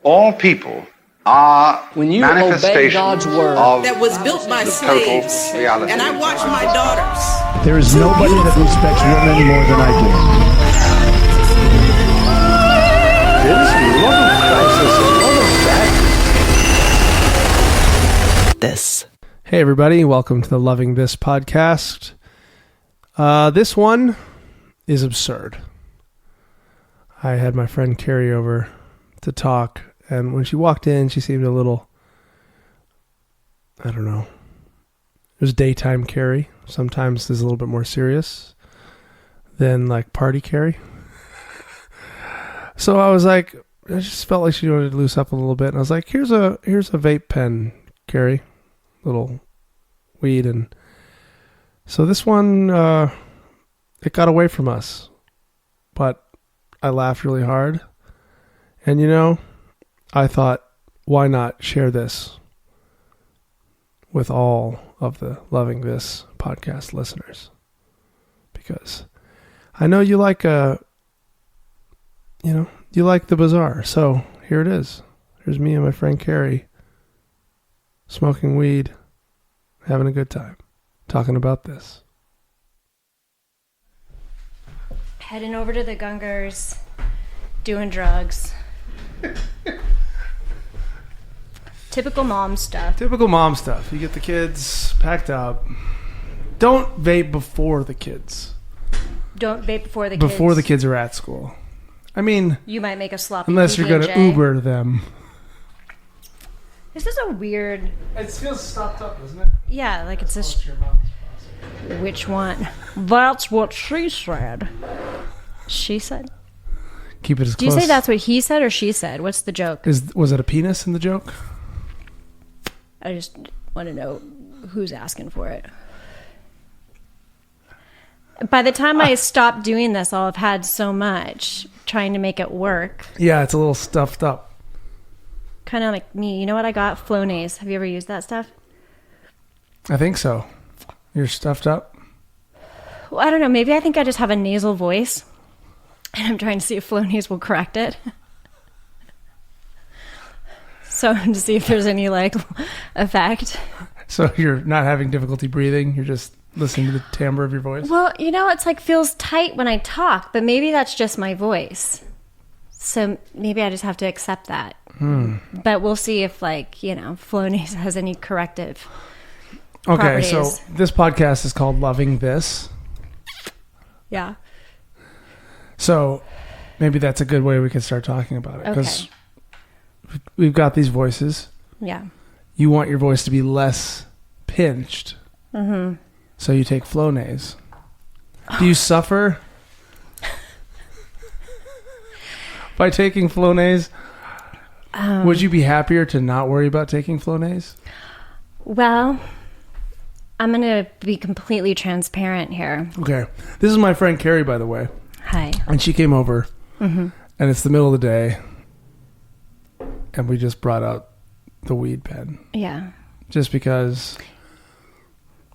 All people are when you obey God's word that was built by slaves, reality. and I watch my daughters. There is nobody that respects women more than I do. There is a lot of crisis, a lot of that. This. Hey everybody, welcome to the Loving This podcast. This one is absurd. I had my friend Carrie over to talk, and when she walked in, she seemed a little, I don't know. It was daytime Carrie. Sometimes there's a little bit more serious than like party Carrie. So I was like, I just felt like she wanted to loose up a little bit, and I was like, here's a vape pen, Carrie, little weed, and so this one, it got away from us, but I laughed really hard, and I thought, why not share this with all of the Loving This podcast listeners? Because I know you like you like the bizarre. So here it is. Here's me and my friend Carrie smoking weed, having a good time, talking about this. Heading over to the Gungers, doing drugs. Typical mom stuff. Typical mom stuff. You get the kids packed up. Don't vape before the kids. Don't vape before the kids. Before the kids are at school. I mean, you might make a sloppy unless you're going to Uber them. This is a weird... It feels stopped up, doesn't it? Yeah, like it's a... Which one? That's what she said. She said? Keep it as Do close. you say that's what he said or she said? What's the joke? Was it a penis in the joke? I just want to know who's asking for it. By the time I stop doing this, I'll have had so much trying to make it work. Yeah, it's a little stuffed up. Kind of like me. You know what I got? Flonase. Have you ever used that stuff? I think so. You're stuffed up? Well, I don't know. Maybe I think I just have a nasal voice. And I'm trying to see if Flonase will correct it. So to see if there's any effect. So you're not having difficulty breathing? You're just listening to the timbre of your voice? Well, it's feels tight when I talk, but maybe that's just my voice. So maybe I just have to accept that. But we'll see if Flonase has any corrective properties. So this podcast is called Loving This. Yeah. So maybe that's a good way we can start talking about it. Because we've got these voices. Yeah. You want your voice to be less pinched. Mm-hmm. So you take Flonase. Do you suffer by taking Flonase? Would you be happier to not worry about taking Flonase? Well, I'm going to be completely transparent here. Okay. This is my friend Carrie, by the way. Hi. And she came over, and it's the middle of the day, and we just brought out the weed pen. Yeah. Just because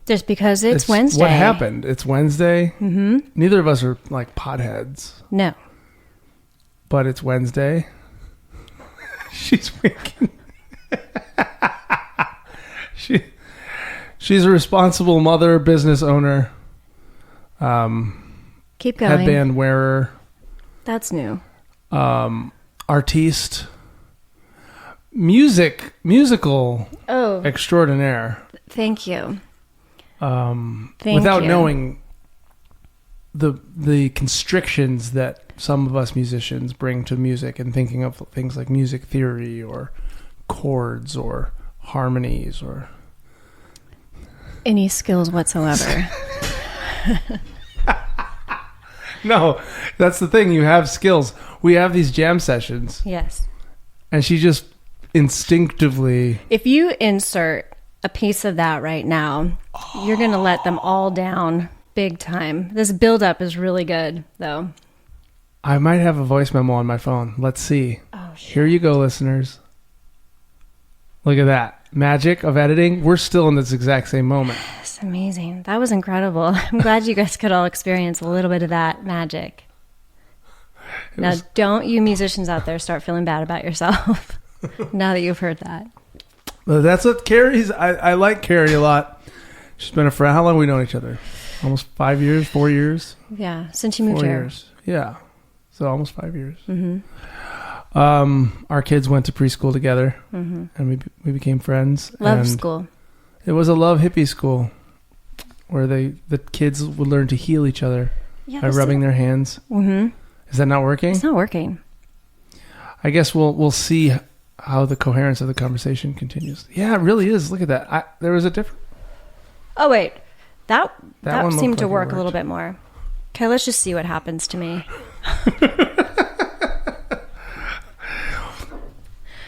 it's Wednesday. What happened? It's Wednesday. Mm-hmm. Neither of us are like potheads. No. But it's Wednesday. She's winking. She's a responsible mother, business owner. Keep going. Headband wearer. That's new. Artiste. Musical extraordinaire. Thank you. Without knowing the constrictions that some of us musicians bring to music and thinking of things like music theory or chords or harmonies or any skills whatsoever. No, that's the thing. You have skills. We have these jam sessions. Yes. And she just instinctively... If you insert a piece of that right now, you're going to let them all down big time. This build-up is really good, though. I might have a voice memo on my phone. Let's see. Oh, shit. Here you go, listeners. Look at that. Magic of editing. We're still in this exact same moment. It's amazing. That was incredible. I'm glad you guys could all experience a little bit of that magic. Now, don't you musicians out there start feeling bad about yourself now that you've heard that. Well, that's what Carrie's. I like Carrie a lot. She's been a friend. How long have we known each other? Almost 5 years, 4 years? Yeah, since you moved 4 here. years. Yeah. So almost 5 years. Mm-hmm. Our kids went to preschool together, and we became friends. Love and school. It was a love hippie school where the kids would learn to heal each other by rubbing their hands. Mm-hmm. Is that not working? It's not working. I guess we'll see how the coherence of the conversation continues. Yeah, it really is. Look at that. There was a different. Oh wait, that one seemed looked to like it work a worked. little bit more. Okay, let's just see what happens to me.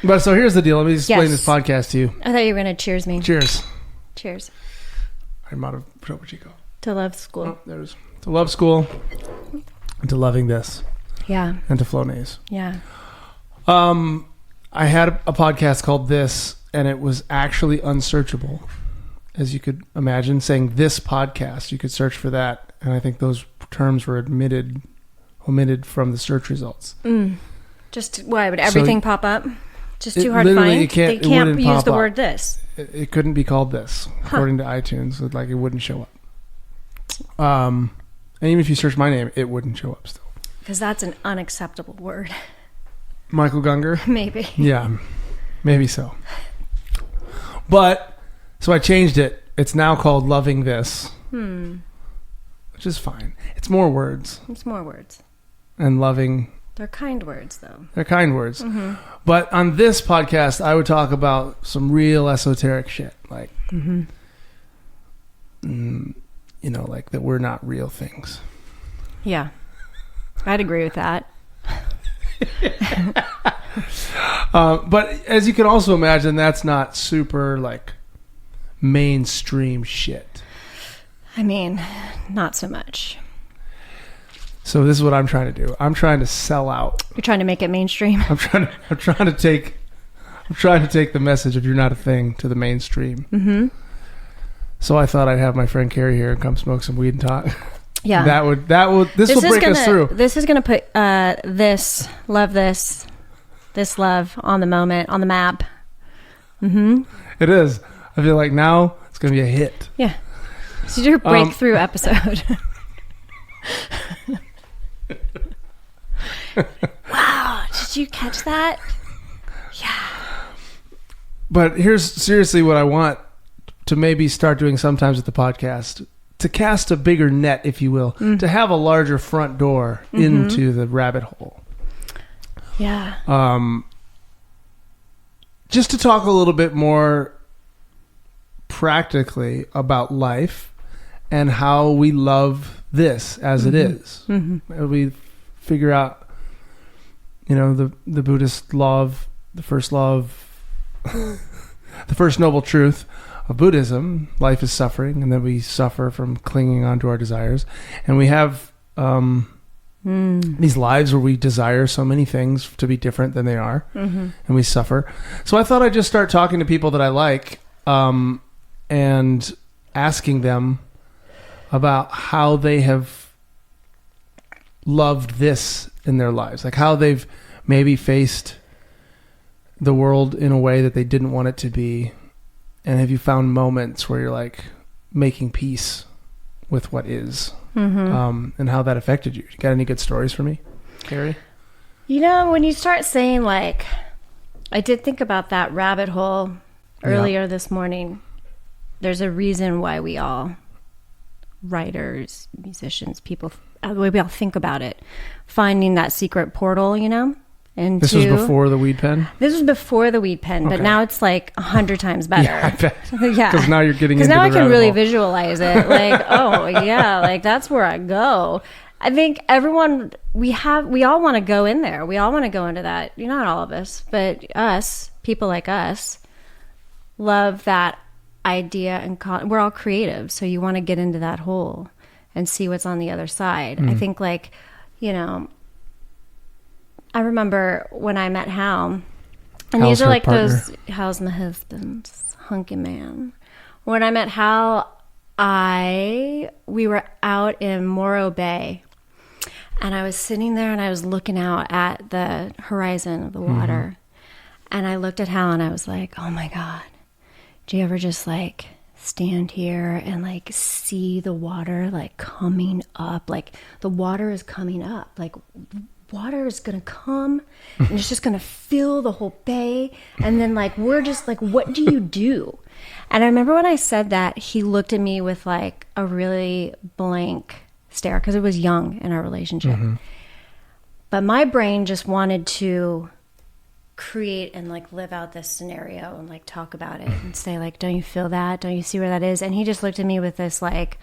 But so here's the deal. Let me explain Yes. this podcast to you. I thought you were gonna cheers me. Cheers. Cheers I'm out of Topo Chico. to love school. Oh, there's to love school, and to loving this, Yeah, and to Flonase. yeah. I had a podcast called This, and it was actually unsearchable, as you could imagine. Saying this podcast, you could search for that, and I think those terms were omitted from the search results. Just why would everything pop up? Just too hard to literally, find. it can't- They it can't wouldn't use pop the up. word this. It couldn't be called this, according to iTunes. It wouldn't show up. And even if you search my name, it wouldn't show up still. Because that's an unacceptable word. Michael Gunger. Maybe. Yeah, maybe so. But so I changed it. It's now called Loving This, which is fine. It's more words, It's more words. and loving. They're kind words, though. They're kind words. But on this podcast, I would talk about some real esoteric shit, like, like that we're not real things. Yeah, I'd agree with that. But as you can also imagine, that's not super like mainstream shit. I mean, not so much. So this is what I'm trying to do. I'm trying to sell out. You're trying to make it mainstream. I'm trying to take the message of you're not a thing to the mainstream. Mm-hmm. So I thought I'd have my friend Carrie here and come smoke some weed and talk. Yeah. This will break us through. This is gonna put this love on the map. Mm-hmm. It is. I feel like now it's gonna be a hit. Yeah. This is your breakthrough episode. Wow, did you catch that? Yeah. But here's seriously what I want to maybe start doing sometimes with the podcast. To cast a bigger net, if you will. To have a larger front door into the rabbit hole. Yeah. Just to talk a little bit more practically about life and how we love this as it is. We figure out, the Buddhist law of the first noble truth of Buddhism. Life is suffering, and then we suffer from clinging on to our desires. And we have these lives where we desire so many things to be different than they are, and we suffer. So I thought I'd just start talking to people that I like and asking them about how they have loved this in their lives, like how they've maybe faced the world in a way that they didn't want it to be. And have you found moments where you're like making peace with what is, and how that affected you? You got any good stories for me, Carrie? When you start saying I did think about that rabbit hole earlier this morning. There's a reason why we all, writers, musicians, people, the way we all think about it, finding that secret portal, And This was before the weed pen? This was before the weed pen, but Okay. now it's 100 times better. Yeah, I bet. Yeah. Because now you're getting into Because now I the can rabbit really hole. visualize it. Oh yeah, that's where I go. I think everyone, we all want to go in there. We all want to go into that. Not all of us, but us, people like us, love that idea, and we're all creative. So you want to get into that hole and see what's on the other side. I think I remember when I met Hal, and Hal's these are her partner. Hal's my husband, hunky man. When I met Hal, we were out in Morro Bay, And I was sitting there and I was looking out at the horizon of the water. And I looked at Hal and I was like, oh my God, do you ever just like stand here and like see the water like coming up? Like the water is coming up. Like water is going to come and it's just going to fill the whole bay. And then like, we're just like, what do you do? And I remember when I said that, he looked at me with like a really blank stare because it was young in our relationship. But my brain just wanted to create and like live out this scenario and like talk about it and say like, don't you feel that? Don't you see where that is? And he just looked at me with this like,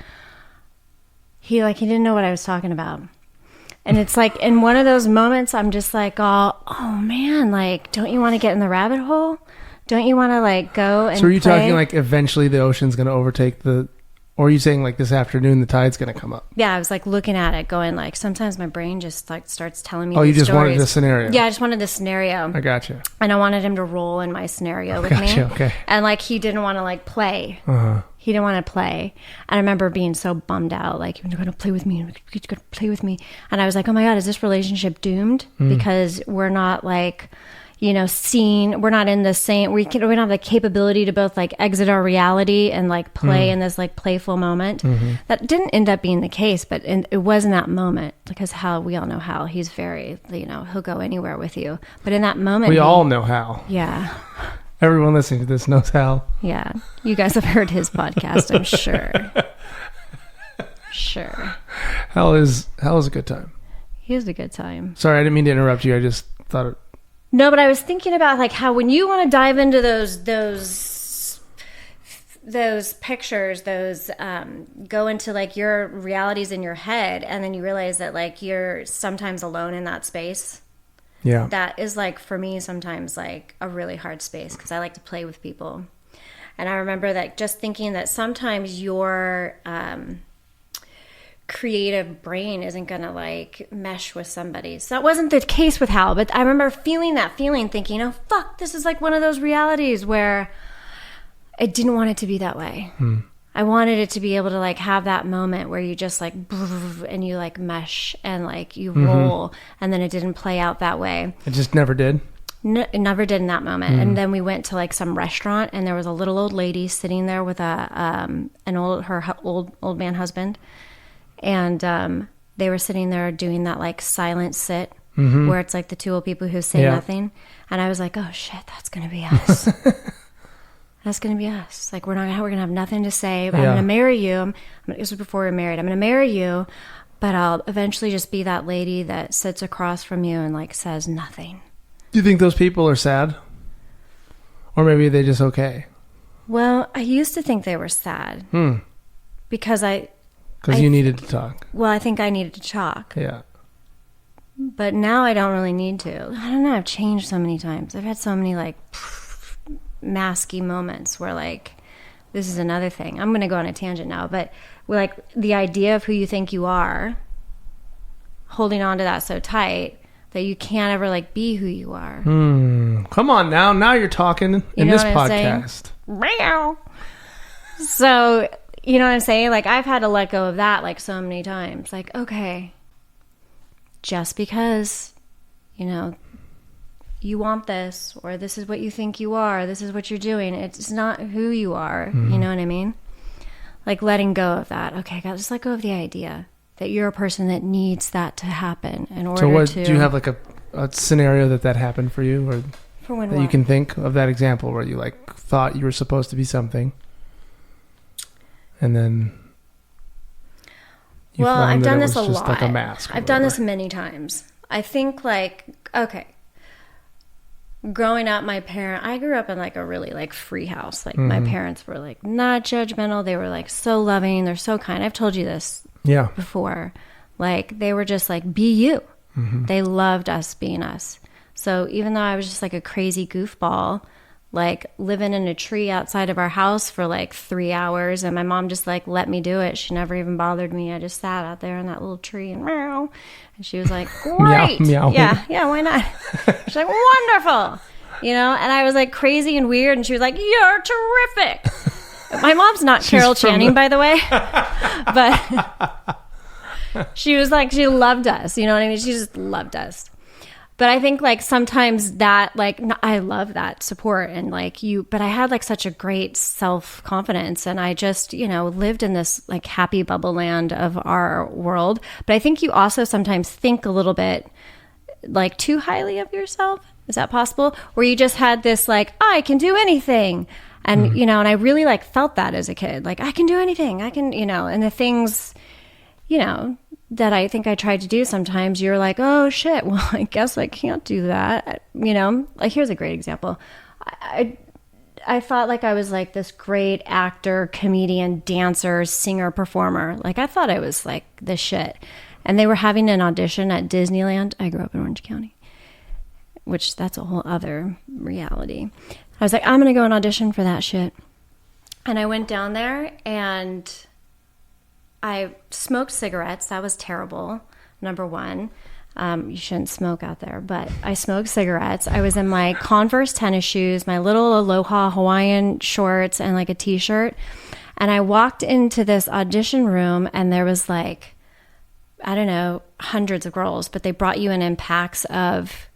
he didn't know what I was talking about. And it's like in one of those moments, I'm just like, oh man, like, don't you want to get in the rabbit hole? Don't you want to like go and So are you play? talking like eventually the ocean's going to overtake or are you saying like this afternoon the tide's going to come up? Yeah, I was like looking at it going like, sometimes my brain just like starts telling me Oh, you these just stories. wanted the scenario. Yeah, I just wanted the scenario. I gotcha. And I wanted him to roll in my scenario with Gotcha, me. okay. And like he didn't want to like play. He didn't want to play. And I remember being so bummed out, like, you're going to play with me. You're going to play with me. And I was like, oh my God, is this relationship doomed? Because we're not like, you know, we're not in the same, we don't have the capability to both like exit our reality and like play in this like playful moment. That didn't end up being the case, but it was in that moment because we all know Hal, he's very, you know, he'll go anywhere with you. But in that moment, We all know Hal. Yeah. Everyone listening to this knows Hal. Yeah. You guys have heard his podcast, I'm sure. Sure. Hal is a good time. He has a good time. Sorry, I didn't mean to interrupt you. I just thought it. No, but I was thinking about like how when you want to dive into those pictures, go into like your realities in your head, and then you realize that like you're sometimes alone in that space. Yeah. That is like for me sometimes like a really hard space because I like to play with people. And I remember that just thinking that sometimes your creative brain isn't gonna like mesh with somebody. So that wasn't the case with Hal, but I remember feeling that feeling, thinking, oh fuck, this is like one of those realities where I didn't want it to be that way. I wanted it to be able to like have that moment where you just like and you like mesh and like you roll, and then it didn't play out that way. It just never did. No, it never did in that moment. And then we went to like some restaurant, and there was a little old lady sitting there with her old man husband, and they were sitting there doing that like silent sit where it's like the two old people who say nothing. And I was like, oh shit, that's gonna be us. That's gonna be us. Like we're gonna have nothing to say. But I'm gonna marry you. This was before we were married. I'm gonna marry you, but I'll eventually just be that lady that sits across from you and like says nothing. Do you think those people are sad? Or maybe they just okay? Well, I used to think they were sad. Because you needed to talk. Well, I think I needed to talk. Yeah. But now I don't really need to. I don't know. I've changed so many times. I've had so many like masky moments where like, this is another thing. I'm going to go on a tangent now, but like the idea of who you think you are, holding on to that so tight that you can't ever like be who you are. Come on now. Now you're talking in this podcast. Meow. So, you know what I'm saying? Like I've had to let go of that like so many times. Like, okay, just because, you know, you want this, or this is what you think you are, this is what you're doing, it's not who you are. You know what I mean? Like letting go of that. Okay, just let go of the idea that you're a person that needs that to happen in order to... Do you have like a scenario that happened for you, or for when that you can think of that example where you like thought you were supposed to be something, and then you well, found I've that done it this was a just lot. like a mask. I've done this many times. I think like, okay, growing up, I grew up in like a really like free house. Like my parents were like not judgmental. They were like so loving. They're so kind. I've told you this before. Like they were just like, be you. They loved us being us. So even though I was just like a crazy goofball, like living in a tree outside of our house for like 3 hours, and my mom just like let me do it. She never even bothered me. I just sat out there in that little tree and meow. And she was like, great. Meow, meow. Yeah, why not? She's like, wonderful. You know, and I was like crazy and weird, and she was like, you're terrific. My mom's not Carol Channing, by the way. But She was like, she loved us. You know what I mean? She just loved us. But I think like sometimes that like I love that support and like but I had like such a great self-confidence and I just, lived in this like happy bubble land of our world. But I think you also sometimes think a little bit like too highly of yourself. Is that possible? Where you just had this like, I can do anything. And, and I really like felt that as a kid. Like I can do anything. I can, and the things, that I think I tried to do sometimes, you're like, oh shit, well, I guess I can't do that. Like here's a great example. I thought like I was like this great actor, comedian, dancer, singer, performer. Like I thought I was like the shit. And they were having an audition at Disneyland. I grew up in Orange County, which that's a whole other reality. I was like, I'm going to go and audition for that shit. And I went down there and I smoked cigarettes. That was terrible. Number one, you shouldn't smoke out there, but I smoked cigarettes. I was in my Converse tennis shoes, my little Aloha Hawaiian shorts, and like a t-shirt. And I walked into this audition room and there was like, I don't know, hundreds of girls, but they brought you in packs of,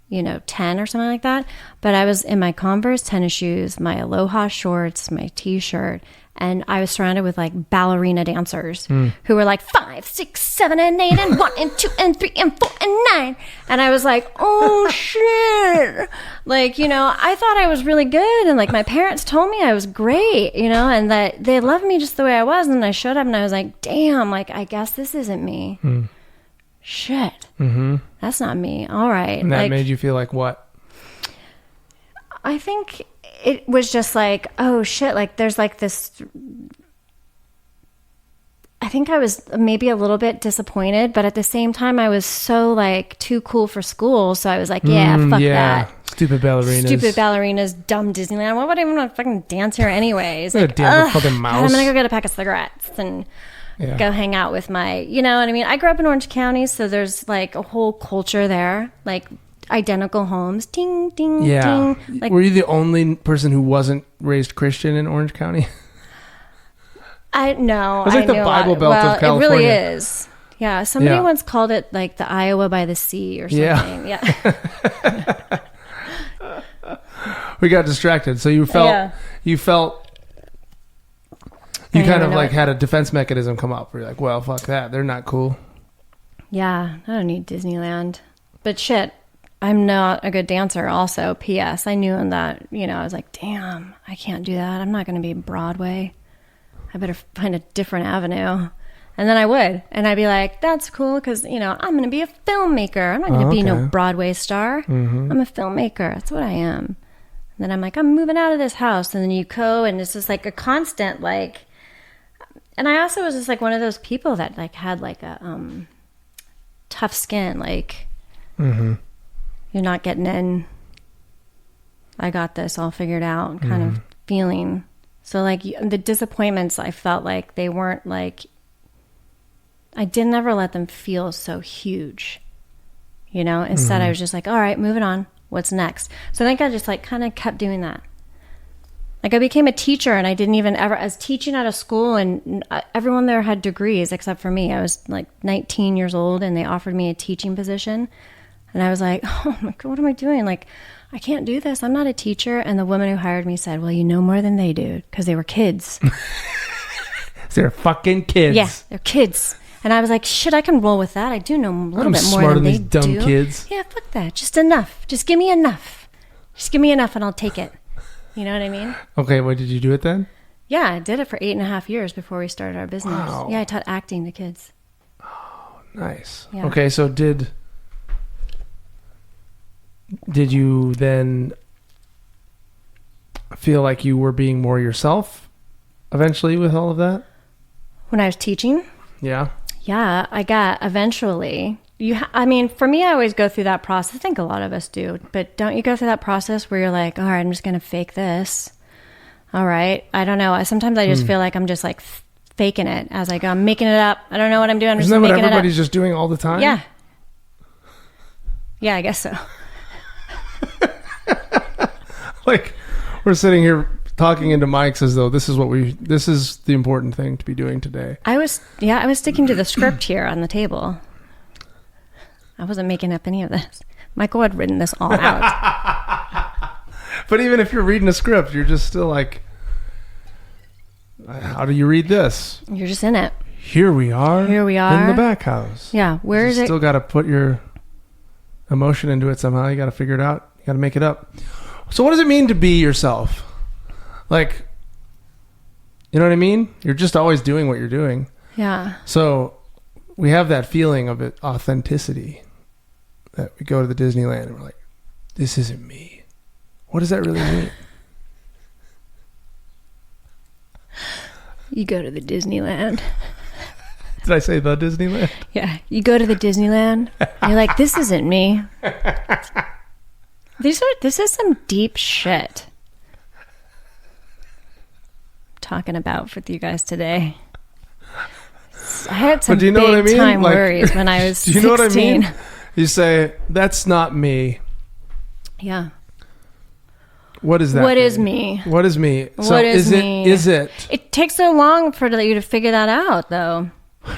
10 or something like that. But I was in my Converse tennis shoes, my Aloha shorts, my t-shirt, and I was surrounded with like ballerina dancers who were like 5, 6, 7, and 8, and 1, and 2, and 3, and 4, and 9. And I was like, oh shit. Like, I thought I was really good. And like my parents told me I was great, and that they loved me just the way I was. And I showed up and I was like, damn, like, I guess this isn't me. Shit. Mm-hmm. That's not me. All right. And that made you feel like what? I think it was just like, oh shit, like there's like this. I think I was maybe a little bit disappointed, but at the same time I was so like too cool for school. So I was like, yeah, fuck that. Stupid ballerinas, dumb Disneyland. Why would I even want to fucking dance here anyways? Like, fucking mouse. I'm gonna go get a pack of cigarettes and go hang out with my, you know what I mean? I grew up in Orange County, so there's like a whole culture there, like identical homes, ding, ding, ding. Like, were you the only person who wasn't raised Christian in Orange County? No. It's like the Bible Belt of California. It really is. Yeah. Somebody once called it like the Iowa by the sea or something. Yeah. We got distracted. So you felt you kind of like had a defense mechanism come up where you're like, well, fuck that. They're not cool. Yeah. I don't need Disneyland. But shit, I'm not a good dancer also. P.S. I knew in that, I was like, damn, I can't do that. I'm not going to be Broadway. I better find a different avenue. And then I would. And I'd be like, that's cool because, I'm going to be a filmmaker. I'm not going to be no Broadway star. Mm-hmm. I'm a filmmaker. That's what I am. And then I'm like, I'm moving out of this house. And then you go and it's just like a constant like. And I also was just like one of those people that like had like a tough skin. Like, you're not getting in. I got this all figured out kind of feeling. So like the disappointments, I felt like they weren't like, I didn't ever let them feel so huge, Instead, I was just like, all right, moving on. What's next? So I think I just like kind of kept doing that. Like I became a teacher and I didn't even ever, I was teaching at a school and everyone there had degrees except for me. I was like 19 years old and they offered me a teaching position. And I was like, oh my God, what am I doing? Like, I can't do this. I'm not a teacher. And the woman who hired me said, well, you know more than they do because they were kids. They're fucking kids. Yeah, they're kids. And I was like, shit, I can roll with that. I do know a little bit more than they do. Dumb kids. Yeah, fuck that. Just enough. Just give me enough. Just give me enough and I'll take it. You know what I mean? Okay, what did you do it then? Yeah, I did it for 8.5 years before we started our business. Wow. Yeah, I taught acting to kids. Oh, nice. Yeah. Okay, so did you then feel like you were being more yourself eventually with all of that? When I was teaching? Yeah. Yeah, I got eventually. For me, I always go through that process. I think a lot of us do. But don't you go through that process where you're like, all right, I'm just going to fake this. All right. I don't know. Sometimes I just feel like I'm just like faking it as I go. I'm making it up. I don't know what I'm doing. I'm Isn't that what everybody's just doing all the time? Yeah. Yeah, I guess so. Like, we're sitting here talking into mics as though this is the important thing to be doing today. I was sticking to the script here on the table. I wasn't making up any of this. Michael had written this all out. But even if you're reading a script, you're just still like, how do you read this? You're just in it. Here we are. In the back house. Yeah. Where is it? Still got to put your emotion into it somehow. You got to figure it out. You got to make it up. So what does it mean to be yourself? Like, you know what I mean? You're just always doing what you're doing. Yeah. So we have that feeling of it, authenticity, that we go to the Disneyland and we're like, this isn't me. What does that really mean? You go to the Disneyland. Did I say the Disneyland? Yeah. You go to the Disneyland. You're like, this isn't me. This is some deep shit. Talking about with you guys today. I had some do you know big what I mean? time Like, worries when I was 16. Do you know what I mean? You say, that's not me. Yeah. What is that? What mean? is me? What is me? So What is me? Is it? It takes so long for you to figure that out, though.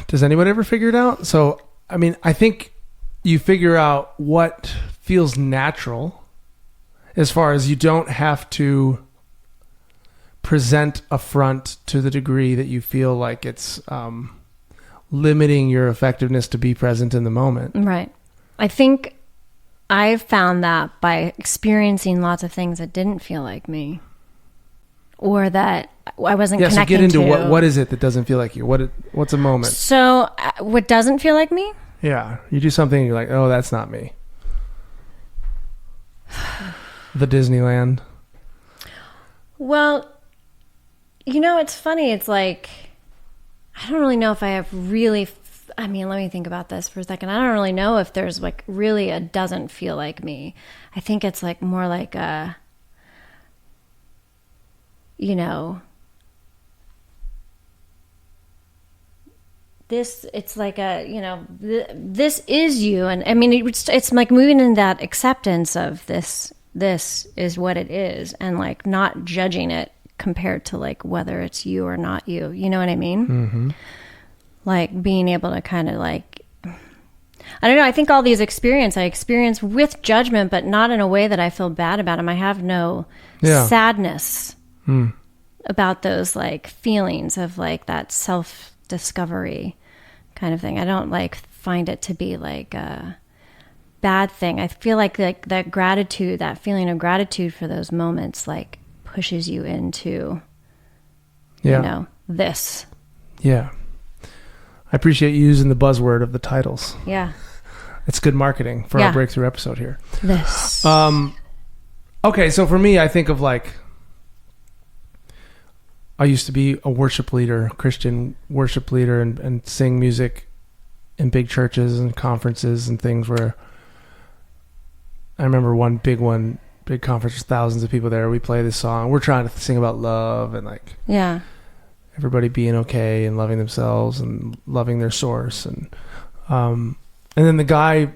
Does anyone ever figure it out? So, I mean, I think you figure out what feels natural as far as you don't have to present a front to the degree that you feel like it's limiting your effectiveness to be present in the moment. Right. I think I've found that by experiencing lots of things that didn't feel like me, or that I wasn't connecting to. So get into what is it that doesn't feel like you? What's a moment? So what doesn't feel like me? Yeah. You do something and you're like, oh, that's not me. The Disneyland. Well, it's funny. It's like, I don't really know if I have really, let me think about this for a second. I don't really know if there's like really a doesn't feel like me. I think it's like more like a, it's like a, this is you. And I mean, it's like moving in that acceptance of this is what it is, and like not judging it compared to like whether it's you or not you. You know what I mean? Mm-hmm. Like being able to kind of like, I don't know. I think all these I experience with judgment, but not in a way that I feel bad about them. I have no sadness about those like feelings of like that self-discovery kind of thing. I don't like find it to be like a bad thing. I feel like that gratitude, that feeling of gratitude for those moments, like pushes you into, this. Yeah. I appreciate you using the buzzword of the titles. Yeah. It's good marketing for our breakthrough episode here. This. Okay, so for me, I think of like, I used to be a worship leader, Christian worship leader, and sing music in big churches and conferences and things where I remember one big conference with thousands of people there. We play this song. We're trying to sing about love and like everybody being okay and loving themselves and loving their source. And then the guy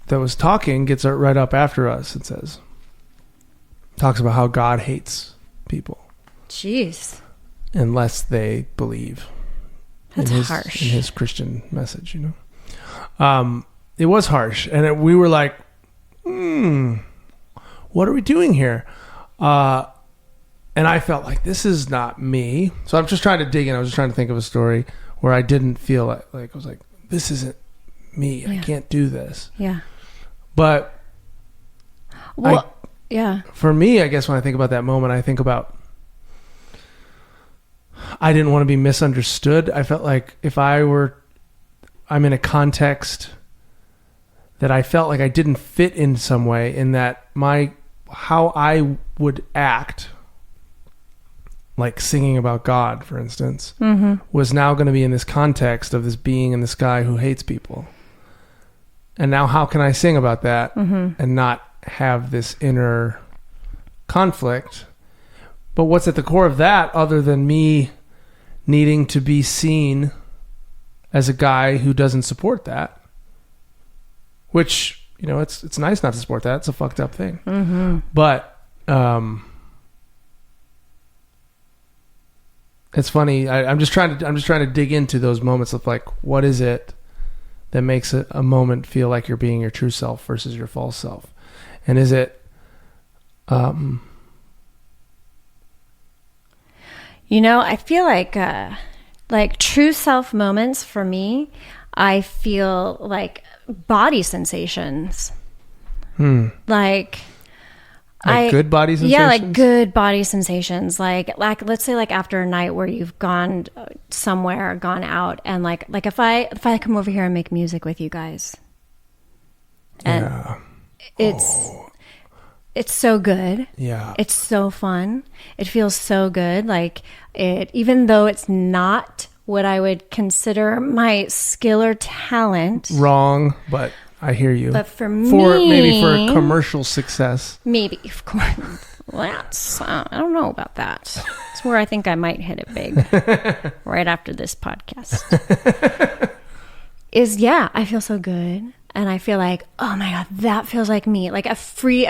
that was talking gets right up after us and talks about how God hates people. Jeez. Unless they believe. That's harsh. In his Christian message, it was harsh. And we were like, what are we doing here? And I felt like this is not me. So I'm just trying to dig in. I was just trying to think of a story where I didn't feel like I was like, this isn't me. Yeah. I can't do this. Yeah. But yeah. For me, I guess when I think about that moment, I think about I didn't want to be misunderstood. I felt like if I'm in a context that I felt like I didn't fit in some way, in that how I would act, like singing about God, for instance, was now going to be in this context of this being and this guy who hates people. And now how can I sing about that and not have this inner conflict? But what's at the core of that, other than me needing to be seen as a guy who doesn't support that? Which, it's nice not to support that. It's a fucked up thing. But It's funny. I'm just trying to dig into those moments of like, what is it that makes a moment feel like you're being your true self versus your false self? And is it, I feel like true self moments for me, I feel like body sensations. Like good body sensations? Yeah, like good body sensations. Like let's say like after a night where you've gone somewhere, gone out, and like if I come over here and make music with you guys, and it's so good. Yeah. It's so fun. It feels so good. Like even though it's not what I would consider my skill or talent. Wrong, but I hear you. But for maybe for commercial success. Maybe, of course. Well, that's, I don't know about that. It's where I think I might hit it big right after this podcast. I feel so good. And I feel like, oh my God, that feels like me. Like a free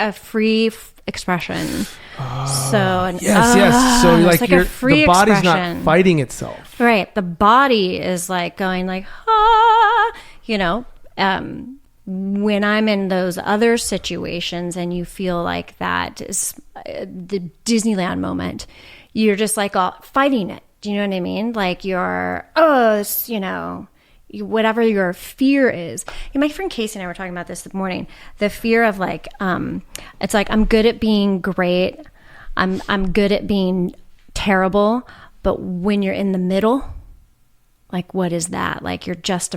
expression. Yes. So like a free the body's expression. Not fighting itself. Right. The body is like going like, when I'm in those other situations and you feel like that is the Disneyland moment, you're just like all fighting it. Do you know what I mean? Like you're, whatever your fear is. My friend Casey and I were talking about this morning. The fear of like, it's like I'm good at being great. I'm good at being terrible. But when you're in the middle, like what is that? Like you're just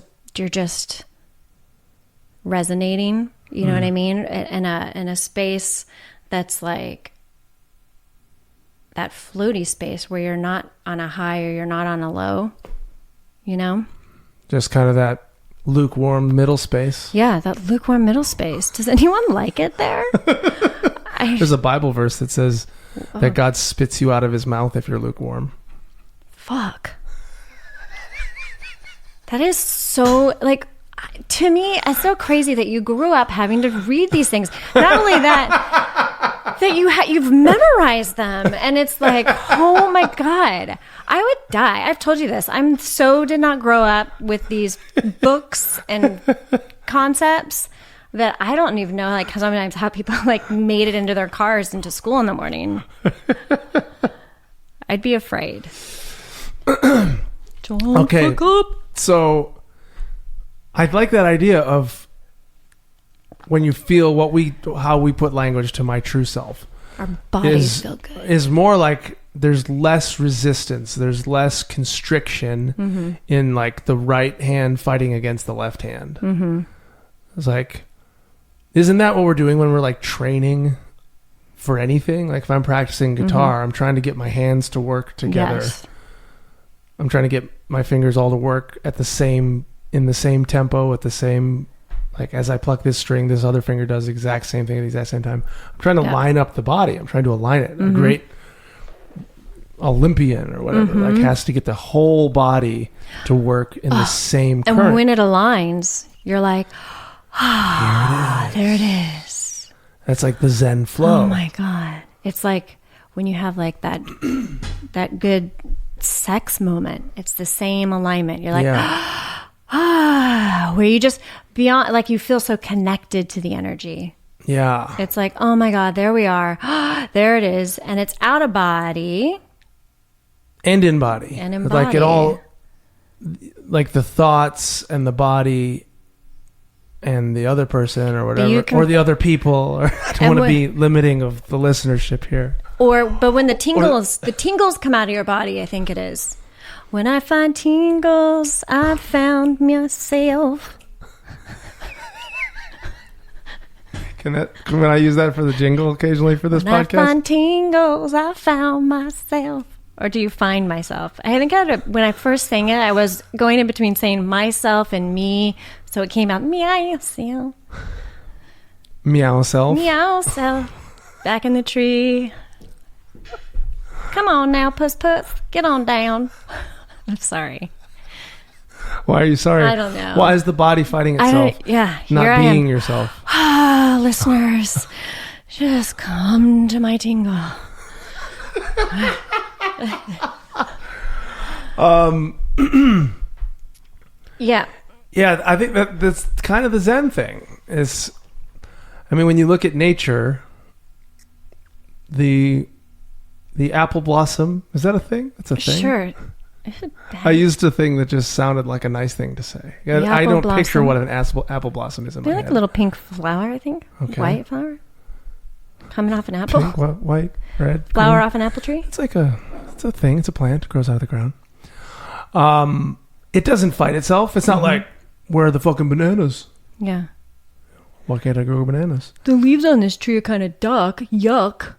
resonating. You know what I mean? In a space that's like that floaty space where you're not on a high or you're not on a low. Just kind of that lukewarm middle space. Yeah, that lukewarm middle space. Does anyone like it there? There's a Bible verse that says that God spits you out of his mouth if you're lukewarm. Fuck. That is so, like, to me, it's so crazy that you grew up having to read these things. Not only that you've memorized them, and it's like, oh my God, I would die. I've told you this. Did not grow up with these books and concepts that I don't even know, like, sometimes how people like made it into their cars into school in the morning. I'd be afraid. Don't fuck up. So I'd like that idea of when you feel how we put language to my true self. Our bodies feel good. Is more like there's less resistance. There's less constriction in like the right hand fighting against the left hand. Mm-hmm. It's like, isn't that what we're doing when we're like training for anything? Like if I'm practicing guitar, I'm trying to get my hands to work together. Yes. I'm trying to get my fingers all to work in the same tempo, at the same, like as I pluck this string, this other finger does the exact same thing at the exact same time. I'm trying to line up the body. I'm trying to align it. A great Olympian or whatever, like has to get the whole body to work in the same current. And when it aligns, you're like, there it is. That's like the Zen flow. Oh my God. It's like when you have like that good sex moment. It's the same alignment. You're like, where you just beyond, like you feel so connected to the energy. Yeah. It's like, oh my God, there we are. There it is. And it's out of body. And in body. And in like body. It all, like the thoughts and the body and the other person or whatever, or the other people, or I don't want to be limiting of the listenership here. But when the tingles come out of your body, I think it is. When I find tingles, I found myself. Can I use that for the jingle occasionally for this podcast? When I find tingles, I found myself. Or do you find myself? I think when I first sang it, I was going in between saying myself and me, so it came out meow self. Meow self. Meow self. Back in the tree. Come on now, puss puss. Get on down. I'm sorry. Why are you sorry? I don't know. Why is the body fighting itself? Not being yourself. Listeners, just come to my tingle. Yeah. Yeah, I think that's kind of the Zen thing. I mean, when you look at nature, the apple blossom, is that a thing? That's a thing? Sure. I used a thing that just sounded like a nice thing to say. I don't picture what an apple blossom is in my They're head. like a little pink flower, I think. Okay. White flower. Coming off an apple. Pink, white, red. Flower green. off an apple tree. It's a thing. It's a plant. It grows out of the ground. It doesn't fight itself. It's not like, where are the fucking bananas? Yeah. Why can't I grow bananas? The leaves on this tree are kind of dark. Yuck.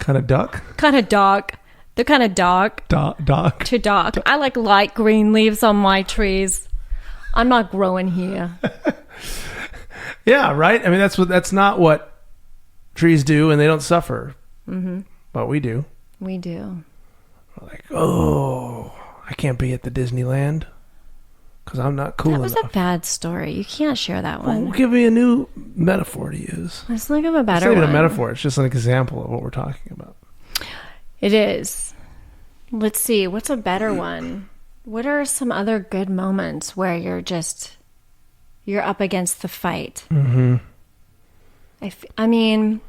Kind of duck? Kind of dark. They're kind of dark. Dark. Too dark. I like light green leaves on my trees. I'm not growing here. Yeah, right? I mean, that's not what trees do, and they don't suffer. Mm-hmm. But we do. We do. We're like, oh, I can't be at the Disneyland because I'm not cool enough. That was a bad story. You can't share that one. Well, give me a new metaphor to use. Let's think of a better It's not even one. a metaphor. It's just an example of what we're talking about. It is. Let's see. What's a better one? What are some other good moments where you're up against the fight? Mm-hmm. I mean,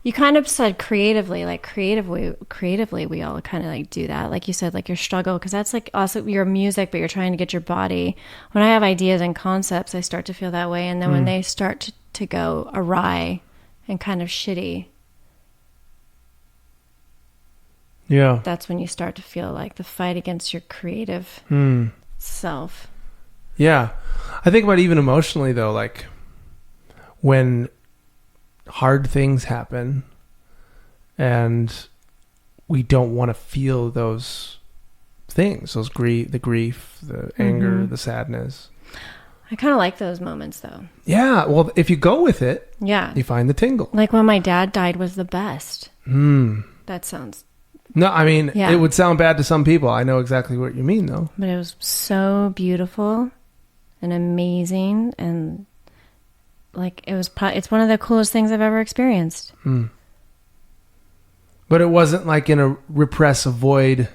you kind of said creatively, like creatively, we all kind of like do that. Like you said, like your struggle, because that's like also your music, but you're trying to get your body. When I have ideas and concepts, I start to feel that way. And then when they start to go awry and kind of shitty, Yeah. that's when you start to feel like the fight against your creative self. Yeah. I think about even emotionally, though, like when hard things happen and we don't want to feel those things, the grief, the anger, the sadness. I kind of like those moments, though. Yeah. Well, if you go with it, Yeah. you find the tingle. Like when my dad died was the best. That sounds... No, I mean, Yeah. it would sound bad to some people. I know exactly what you mean, though. But it was so beautiful and amazing, and like it's one of the coolest things I've ever experienced. But it wasn't like in a repress, avoid,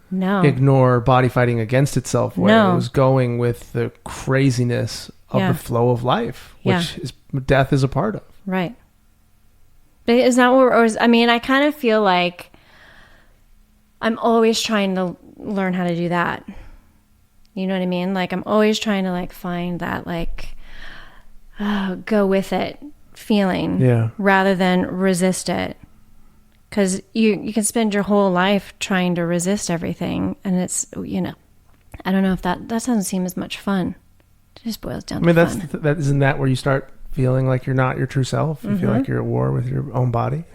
No. ignore, body fighting against itself way. No. It was going with the craziness of Yeah. the flow of life, which Yeah. is death is a part of. Right. But is that what I mean, I kind of feel like I'm always trying to learn how to do that. You know what I mean? Like I'm always trying to like find that like go with it feeling, Yeah. rather than resist it. Because you can spend your whole life trying to resist everything, and it's, you know, I don't know if that doesn't seem as much fun. It just boils down to fun. That isn't that where you start feeling like you're not your true self? You feel like you're at war with your own body.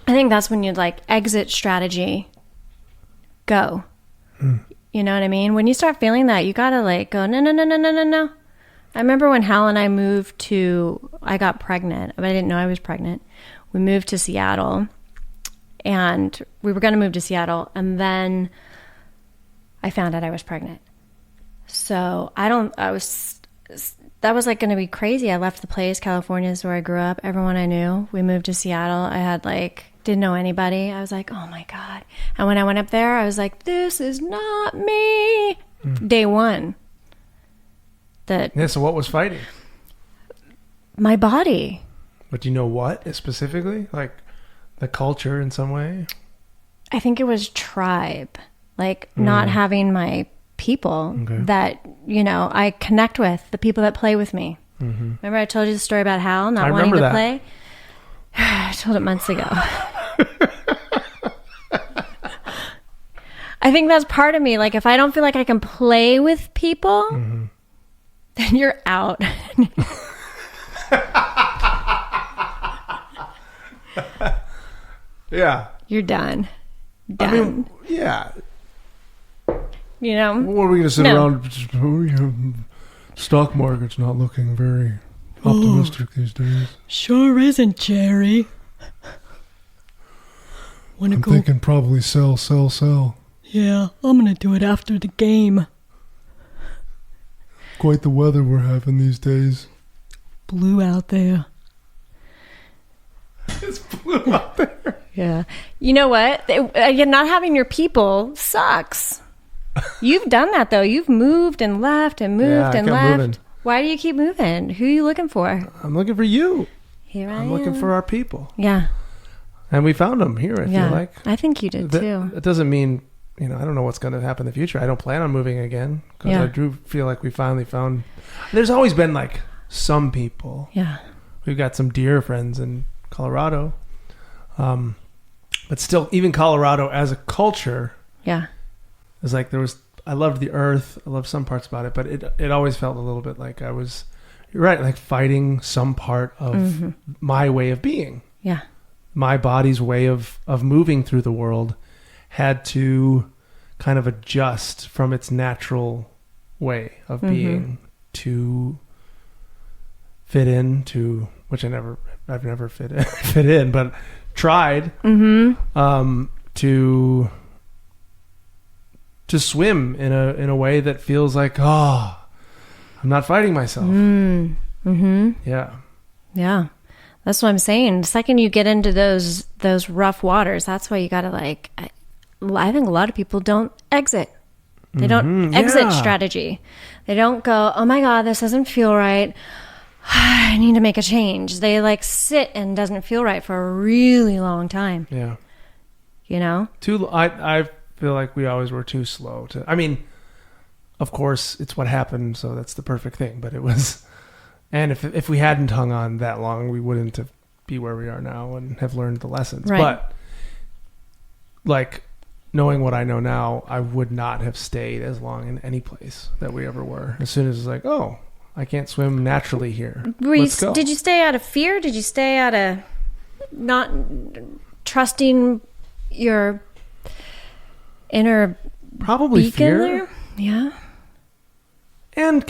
I think that's when you'd like exit strategy, go. You know what I mean? When you start feeling that, you gotta like go, no. I remember when Hal and I I got pregnant, but I didn't know I was pregnant. We moved to Seattle, and we were going to move to Seattle, and then I found out I was pregnant. So that was like going to be crazy. I left the place. California is where I grew up. Everyone I knew. We moved to Seattle. I had didn't know anybody. I was like, oh my God. And when I went up there, I was like, this is not me. Day one. So what was fighting? My body. But do you know what specifically? Like the culture in some way? I think it was tribe. Like not having my people that, you know, I connect with, the people that play with me. Remember I told you the story about Hal not wanting to play? I told it months ago. I think that's part of me. Like if I don't feel like I can play with people, then you're out. Yeah. You're done. I mean, yeah. You know? What are we going to sit around? Stock market's not looking very optimistic these days. Sure isn't, Jerry. I'm thinking probably sell. Yeah, I'm going to do it after the game. Quite the weather we're having these days. Blue out there. It's blue out there. Yeah. You know what? Not having your people sucks. You've done that though. You've moved and left and moved and left. Moving. Why do you keep moving? Who are you looking for? I'm looking for you. Here I am. I'm looking for our people. Yeah. And we found them here, I feel like. I think you did too. It doesn't mean, I don't know what's going to happen in the future. I don't plan on moving again. Because I do feel like we finally found... There's always been like some people. Yeah. We've got some dear friends in Colorado. But still, even Colorado as a culture... Yeah. It's like I loved the earth. I loved some parts about it. But it always felt a little bit like I was... You're right, like fighting some part of my way of being. Yeah. My body's way of moving through the world had to kind of adjust from its natural way of being to fit in to, which I've never fit in, but tried to swim in a way that feels like, I'm not fighting myself. Yeah. Yeah. That's what I'm saying. The second you get into those rough waters, that's why you got to I think a lot of people don't exit. They don't exit strategy. They don't go, oh my God, this doesn't feel right. I need to make a change. They sit and doesn't feel right for a really long time. Yeah. I feel like we always were too slow to, of course it's what happened. So that's the perfect thing, but it was, and if we hadn't hung on that long, we wouldn't have be where we are now and have learned the lessons. Right. But knowing what I know now, I would not have stayed as long in any place that we ever were. As soon as it's like, oh, I can't swim naturally here. Let's go. Did you stay out of fear? Did you stay out of not trusting your inner probably beacon fear? There? Yeah. And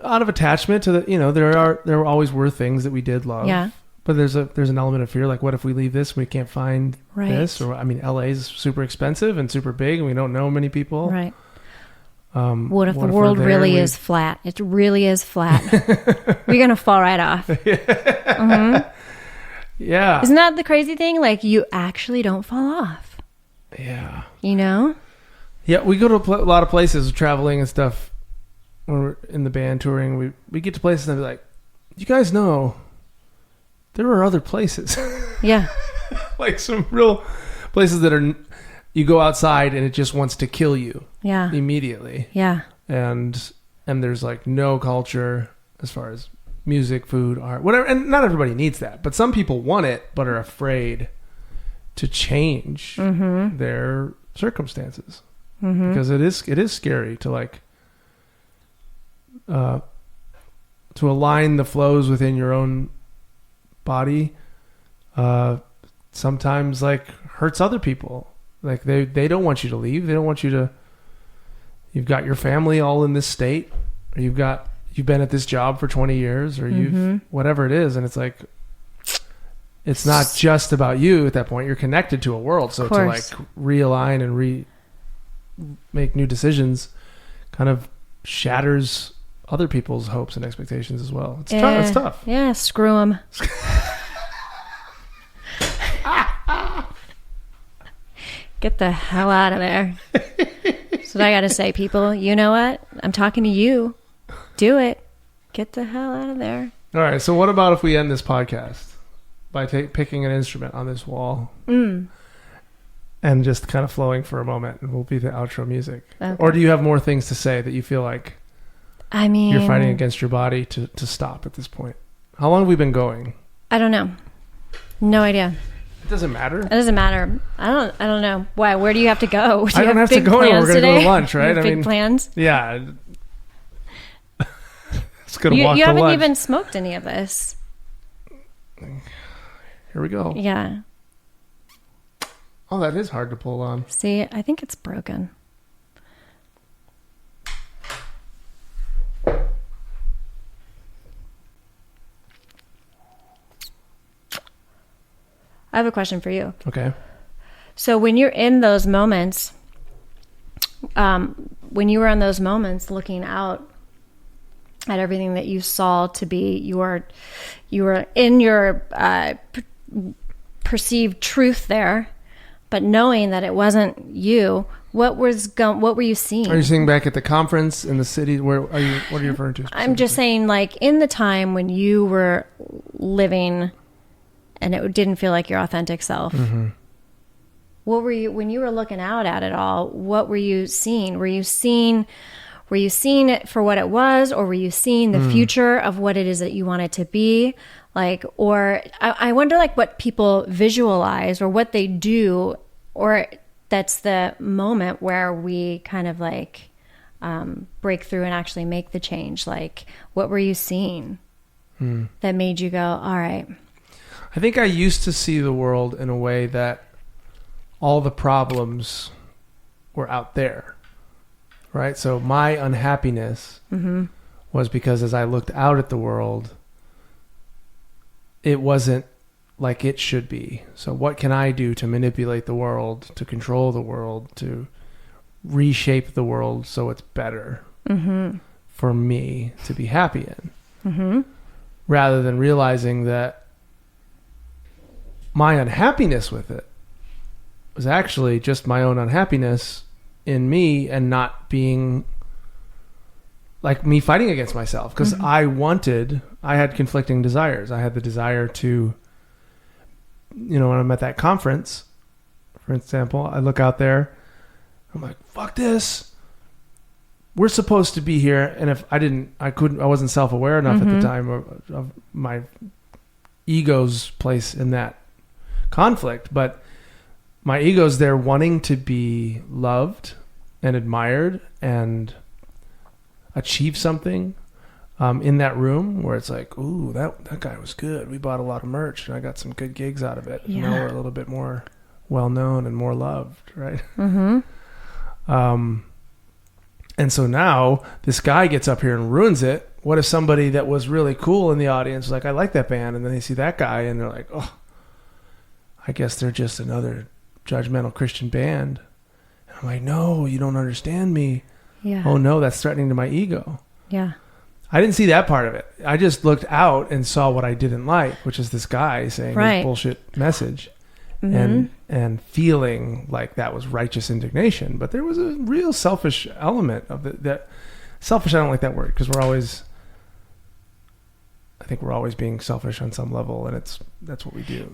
out of attachment to there always were things that we did love. Yeah. But there's an element of fear, like what if we leave this and we can't find this? Or LA is super expensive and super big and we don't know many people. Right. What if the world really is flat? It really is flat. We're going to fall right off. Yeah. Isn't that the crazy thing? Like you actually don't fall off. Yeah. Yeah, we go to a lot of places traveling and stuff. When we're in the band touring, we get to places and they're like, you guys know there are other places. Yeah. Like some real places that are, you go outside and it just wants to kill you. Yeah. Immediately. Yeah. And there's no culture as far as music, food, art, whatever. And not everybody needs that, but some people want it, but are afraid to change their circumstances because it is scary to to align the flows within your own body. Sometimes hurts other people. They don't want you to leave. They don't want you to. You've got your family all in this state, or you've been at this job for 20 years, or you've whatever it is, and it's not just about you at that point. You're connected to a world, so to realign and make new decisions kind of shatters other people's hopes and expectations as well. It's tough. Yeah, screw them. Get the hell out of there. That's what I got to say, people. You know what? I'm talking to you. Do it. Get the hell out of there. All right. So what about if we end this podcast by picking an instrument on this wall and just kind of flowing for a moment, and we'll be the outro music? Okay. Or do you have more things to say that you feel like you're fighting against your body to stop at this point? How long have we been going? I don't know. No idea. It doesn't matter. It doesnn't matter. I don't know. Why? Where do you have to go? I don't have to go anywhere. We're going to go to lunch, right? Big plans? Yeah. It's going to walk to lunch. You haven't even smoked any of this. Here we go. Yeah. Oh, that is hard to pull on. See, I think it's broken. I have a question for you. Okay. So when you're in those moments, when you were in those moments looking out at everything that you saw to be you were in your perceived truth there, but knowing that it wasn't you, what were you seeing? Are you seeing back at the conference in the city? What are you referring to? I'm just saying, like, in the time when you were living and it didn't feel like your authentic self, what were you, when you were looking out at it all, what were you seeing? Were you seeing it for what it was, or were you seeing the future of what it is that you want it to be? Like, or I wonder, like, what people visualize or what they do, or that's the moment where we kind of like break through and actually make the change. Like, what were you seeing that made you go, all right? I think I used to see the world in a way that all the problems were out there, right? So my unhappiness was because as I looked out at the world, it wasn't like it should be. So what can I do to manipulate the world, to control the world, to reshape the world so it's better for me to be happy in? Rather than realizing that my unhappiness with it was actually just my own unhappiness in me, and not being like me fighting against myself. Because I had conflicting desires. I had the desire to, when I'm at that conference, for example, I look out there, I'm like, fuck this. We're supposed to be here. And if I wasn't self-aware enough at the time of my ego's place in that conflict, but my ego's there wanting to be loved and admired and achieve something in that room, where it's like, ooh, that guy was good. We bought a lot of merch and I got some good gigs out of it. Yeah. Now we're a little bit more well known and more loved, right? And so now this guy gets up here and ruins it. What if somebody that was really cool in the audience was like, I like that band, and then they see that guy and they're like, oh, I guess they're just another judgmental Christian band. And I'm like, no, you don't understand me. Yeah. Oh no, that's threatening to my ego. Yeah. I didn't see that part of it. I just looked out and saw what I didn't like, which is this guy saying his bullshit message and feeling like that was righteous indignation. But there was a real selfish element of it. That selfish, I don't like that word, because I think we're always being selfish on some level, and that's what we do.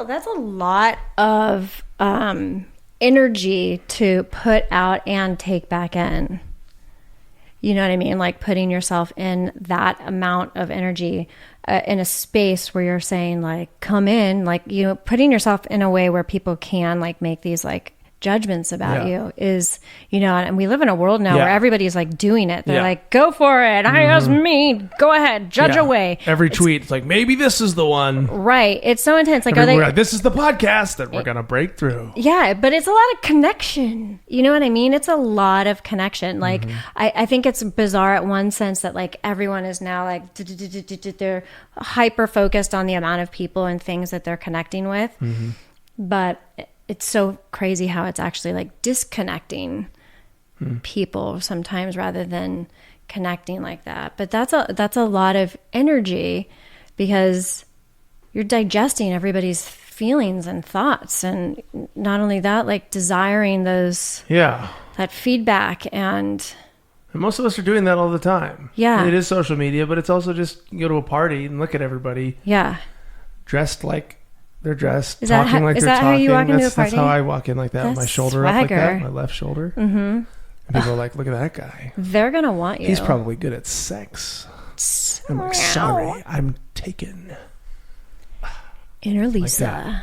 That's a lot of energy to put out and take back in. You know what I mean? Like putting yourself in that amount of energy in a space where you're saying, like, come in, like, putting yourself in a way where people can like make these like judgments about you is, and we live in a world now where everybody's like doing it. They're like, go for it. I ask me, go ahead, judge away. Every tweet, it's like, maybe this is the one. Right. It's so intense. Like, this is the podcast that we're going to break through. Yeah, but it's a lot of connection. You know what I mean? It's a lot of connection. Like, I think it's bizarre at one sense that like everyone is now like, they're hyper focused on the amount of people and things that they're connecting with. But it's so crazy how it's actually like disconnecting people sometimes rather than connecting like that. But that's a lot of energy, because you're digesting everybody's feelings and thoughts, and not only that, like desiring that feedback. And most of us are doing that all the time. Yeah. And it is social media, but it's also just, you go to a party and look at everybody dressed like they're dressed, talking like they're talking. Is that how you walk into a party? That's how I walk in, like that, with my shoulder up like that, my left shoulder. And people are like, look at that guy. They're going to want you. He's probably good at sex. I'm like, sorry, I'm taken. Inner Lisa.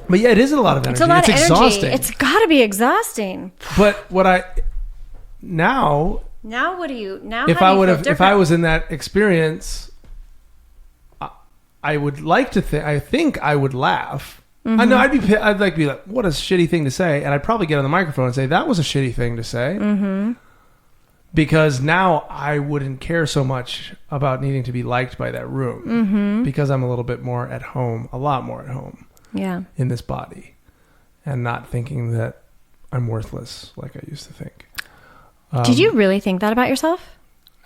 But yeah, it is a lot of energy. It's a lot of energy. Exhausting. It's got to be exhausting. But now what do you now? If I was in that experience, I would like to think. I think I would laugh. I know I'd like to be like, what a shitty thing to say, and I'd probably get on the microphone and say that was a shitty thing to say. Because now I wouldn't care so much about needing to be liked by that room, because I'm a little bit more at home, a lot more at home, in this body, and not thinking that I'm worthless like I used to think. Did you really think that about yourself?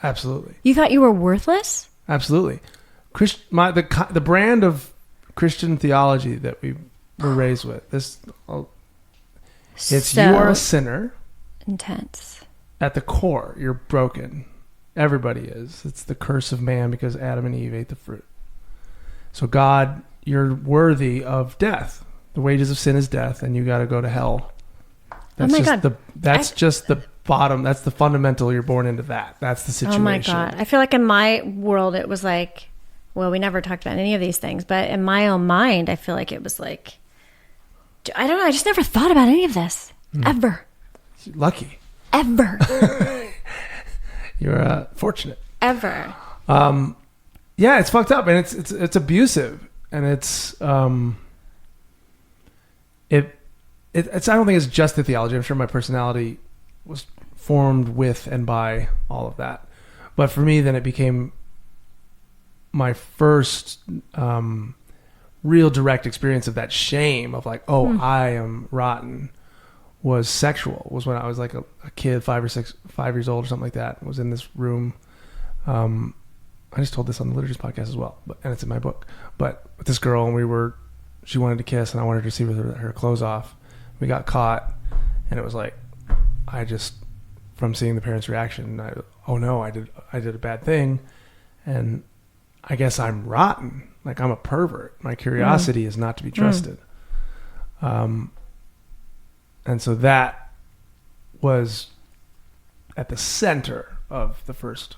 Absolutely. You thought you were worthless? Absolutely. The brand of Christian theology that we were raised with, it's So you are a sinner. intense. At the core, you're broken. Everybody is. It's the curse of man because Adam and Eve ate the fruit. So God, you're worthy of death. The wages of sin is death, and you got to go to hell. That's my just God. just the bottom. That's the fundamental. You're born into that. That's the situation. Oh my God. I feel like in my world, it was like, well, we never talked about any of these things, but in my own mind, I feel like it was like, I don't know. I just never thought about any of this. Ever. Lucky. Ever. You're fortunate. Ever. Yeah, it's fucked up, and it's abusive, and it's I don't think it's just the theology. I'm sure my personality was formed with and by all of that, but for me, then it became my first real direct experience of that shame of like, oh, I am rotten. Was sexual. Was when I was like a kid, 5 years old or something like that. Was in this room. I just told this on the Liturgies podcast as well, and it's in my book. But with this girl, and she wanted to kiss, and I wanted her to see with her clothes off. We got caught, and it was like, from seeing the parents' reaction, oh no, I did a bad thing, and I guess I'm rotten. Like I'm a pervert. My curiosity is not to be trusted. And so that was at the center of the first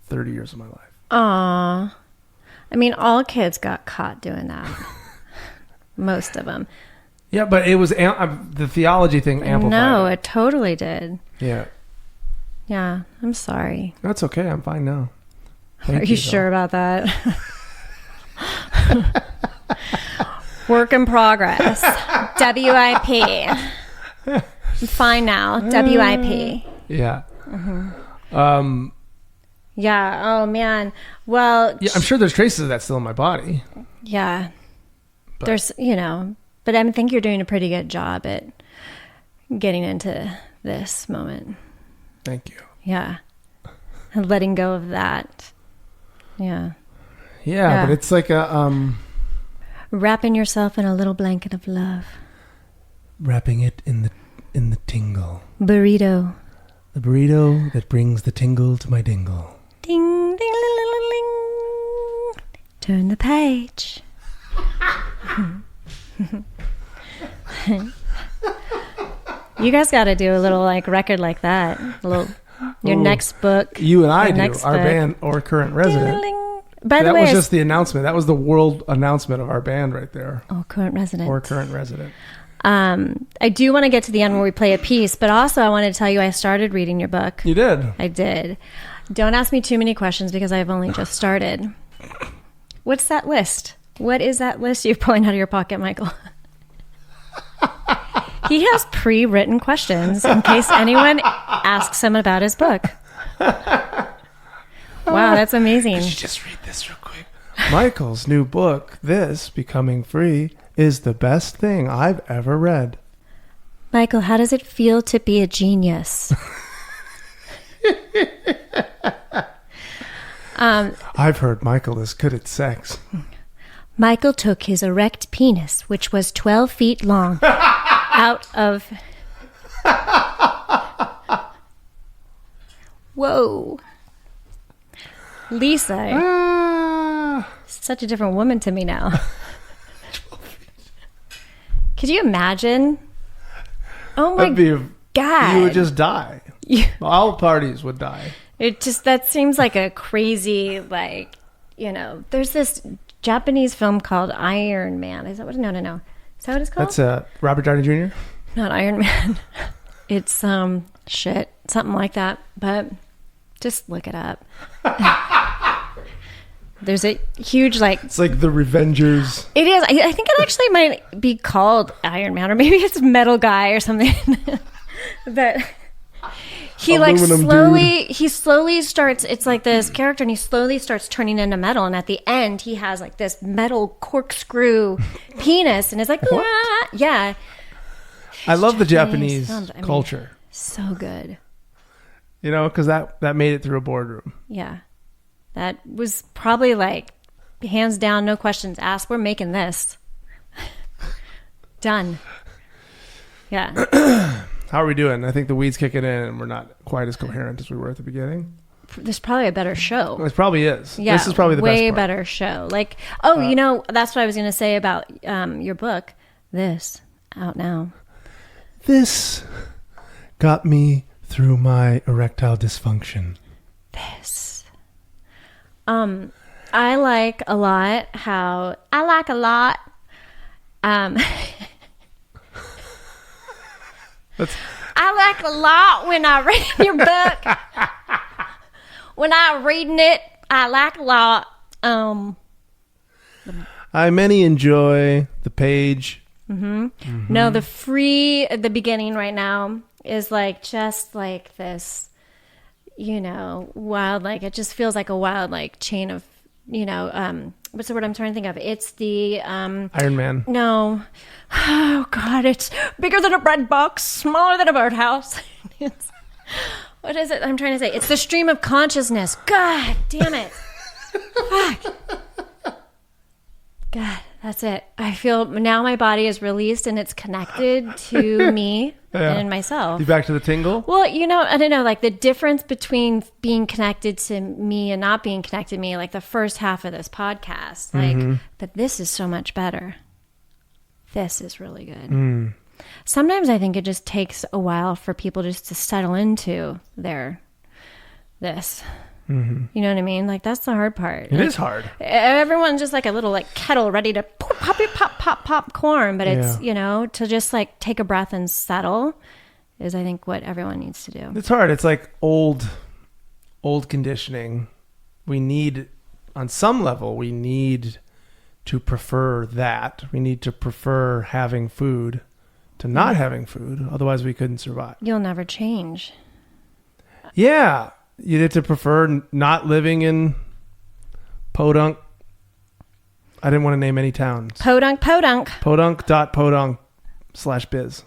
30 years of my life. Aw. I mean, all kids got caught doing that. Most of them. Yeah, but it was the theology thing amplified. No, it totally did. Yeah. Yeah, I'm sorry. That's okay. I'm fine now. Are you sure about that? Work in progress. WIP. I'm fine now. WIP. Yeah. Yeah. Oh man. Well. Yeah, I'm sure there's traces of that still in my body. Yeah. But There's, but I think you're doing a pretty good job at getting into this moment. Thank you. Yeah. And letting go of that. Yeah. Yeah, but it's like a wrapping yourself in a little blanket of love. Wrapping it in the tingle. Burrito. The burrito that brings the tingle to my dingle. Ding, ding, ling, ling, ling, ling. Turn the page. You guys got to do a little record like that. Your next book. You and I do. Our book. band or current resident. Ding, By the that way, was just the announcement. That was the world announcement of our band right there. Oh, current resident. Or current resident. I do want to get to the end where we play a piece, but also I wanted to tell you I started reading your book. You did? I did. Don't ask me too many questions because I've only just started. What's that list? What is that list you're pulling out of your pocket, Michael? He has pre-written questions in case anyone asks him about his book. Wow, that's amazing. Could you just read this real quick? Michael's new book, This Becoming Free, is the best thing I've ever read. Michael, how does it feel to be a genius? I've heard Michael is good at sex. Michael took his erect penis, which was 12 feet long, out of... Whoa. Lisa, such a different woman to me now. Could you imagine? Oh my God. You would just die. All parties would die. That seems like a crazy, there's this Japanese film called Iron Man. Is that what? No. Is that what it's called? That's Robert Downey Jr.? Not Iron Man. It's something like that. But just look it up. There's a huge It's like the Revengers. It is. I think it actually might be called Iron Man, or maybe it's Metal Guy or something. But he slowly starts. It's like this character, and he slowly starts turning into metal. And at the end, he has this metal corkscrew penis, and it's like, ah! Yeah. I love the Japanese culture. So good. You know, because that made it through a boardroom. Yeah. That was probably like, hands down, no questions asked. We're making this. Done. Yeah. How are we doing? I think the weed's kicking in and we're not quite as coherent as we were at the beginning. There's probably a better show. It probably is. Yeah, this is probably the way best part. better show. Like, that's what I was going to say about your book. This, out now. This got me through my erectile dysfunction. This. I like a lot. I like a lot when I read your book. When I'm reading it, I like a lot. I many enjoy the page. No, the free at the beginning right now is like just like this, wild, like it just feels like a wild like chain of, what's the word I'm trying to think of? It's the Iron Man. No. Oh God, it's bigger than a bread box, smaller than a birdhouse. What is it I'm trying to say? It's the stream of consciousness. God damn it. Fuck. God, that's it. I feel now my body is released and it's connected to me and myself. You back to the tingle? Well, I don't know, like the difference between being connected to me and not being connected to me, like the first half of this podcast, like, but this is so much better. This is really good. Sometimes I think it just takes a while for people just to settle into this. You know what I mean? Like that's the hard part. It is hard. Everyone's just like a little like kettle ready to pop corn, but it's, to just like take a breath and settle is I think what everyone needs to do. It's hard. It's like old conditioning. We need, on some level, we need to prefer that. We need to prefer having food to not having food. Otherwise we couldn't survive. You'll never change. Yeah. You need to prefer not living in Podunk. I didn't want to name any towns. Podunk. Podunk.podunk/biz.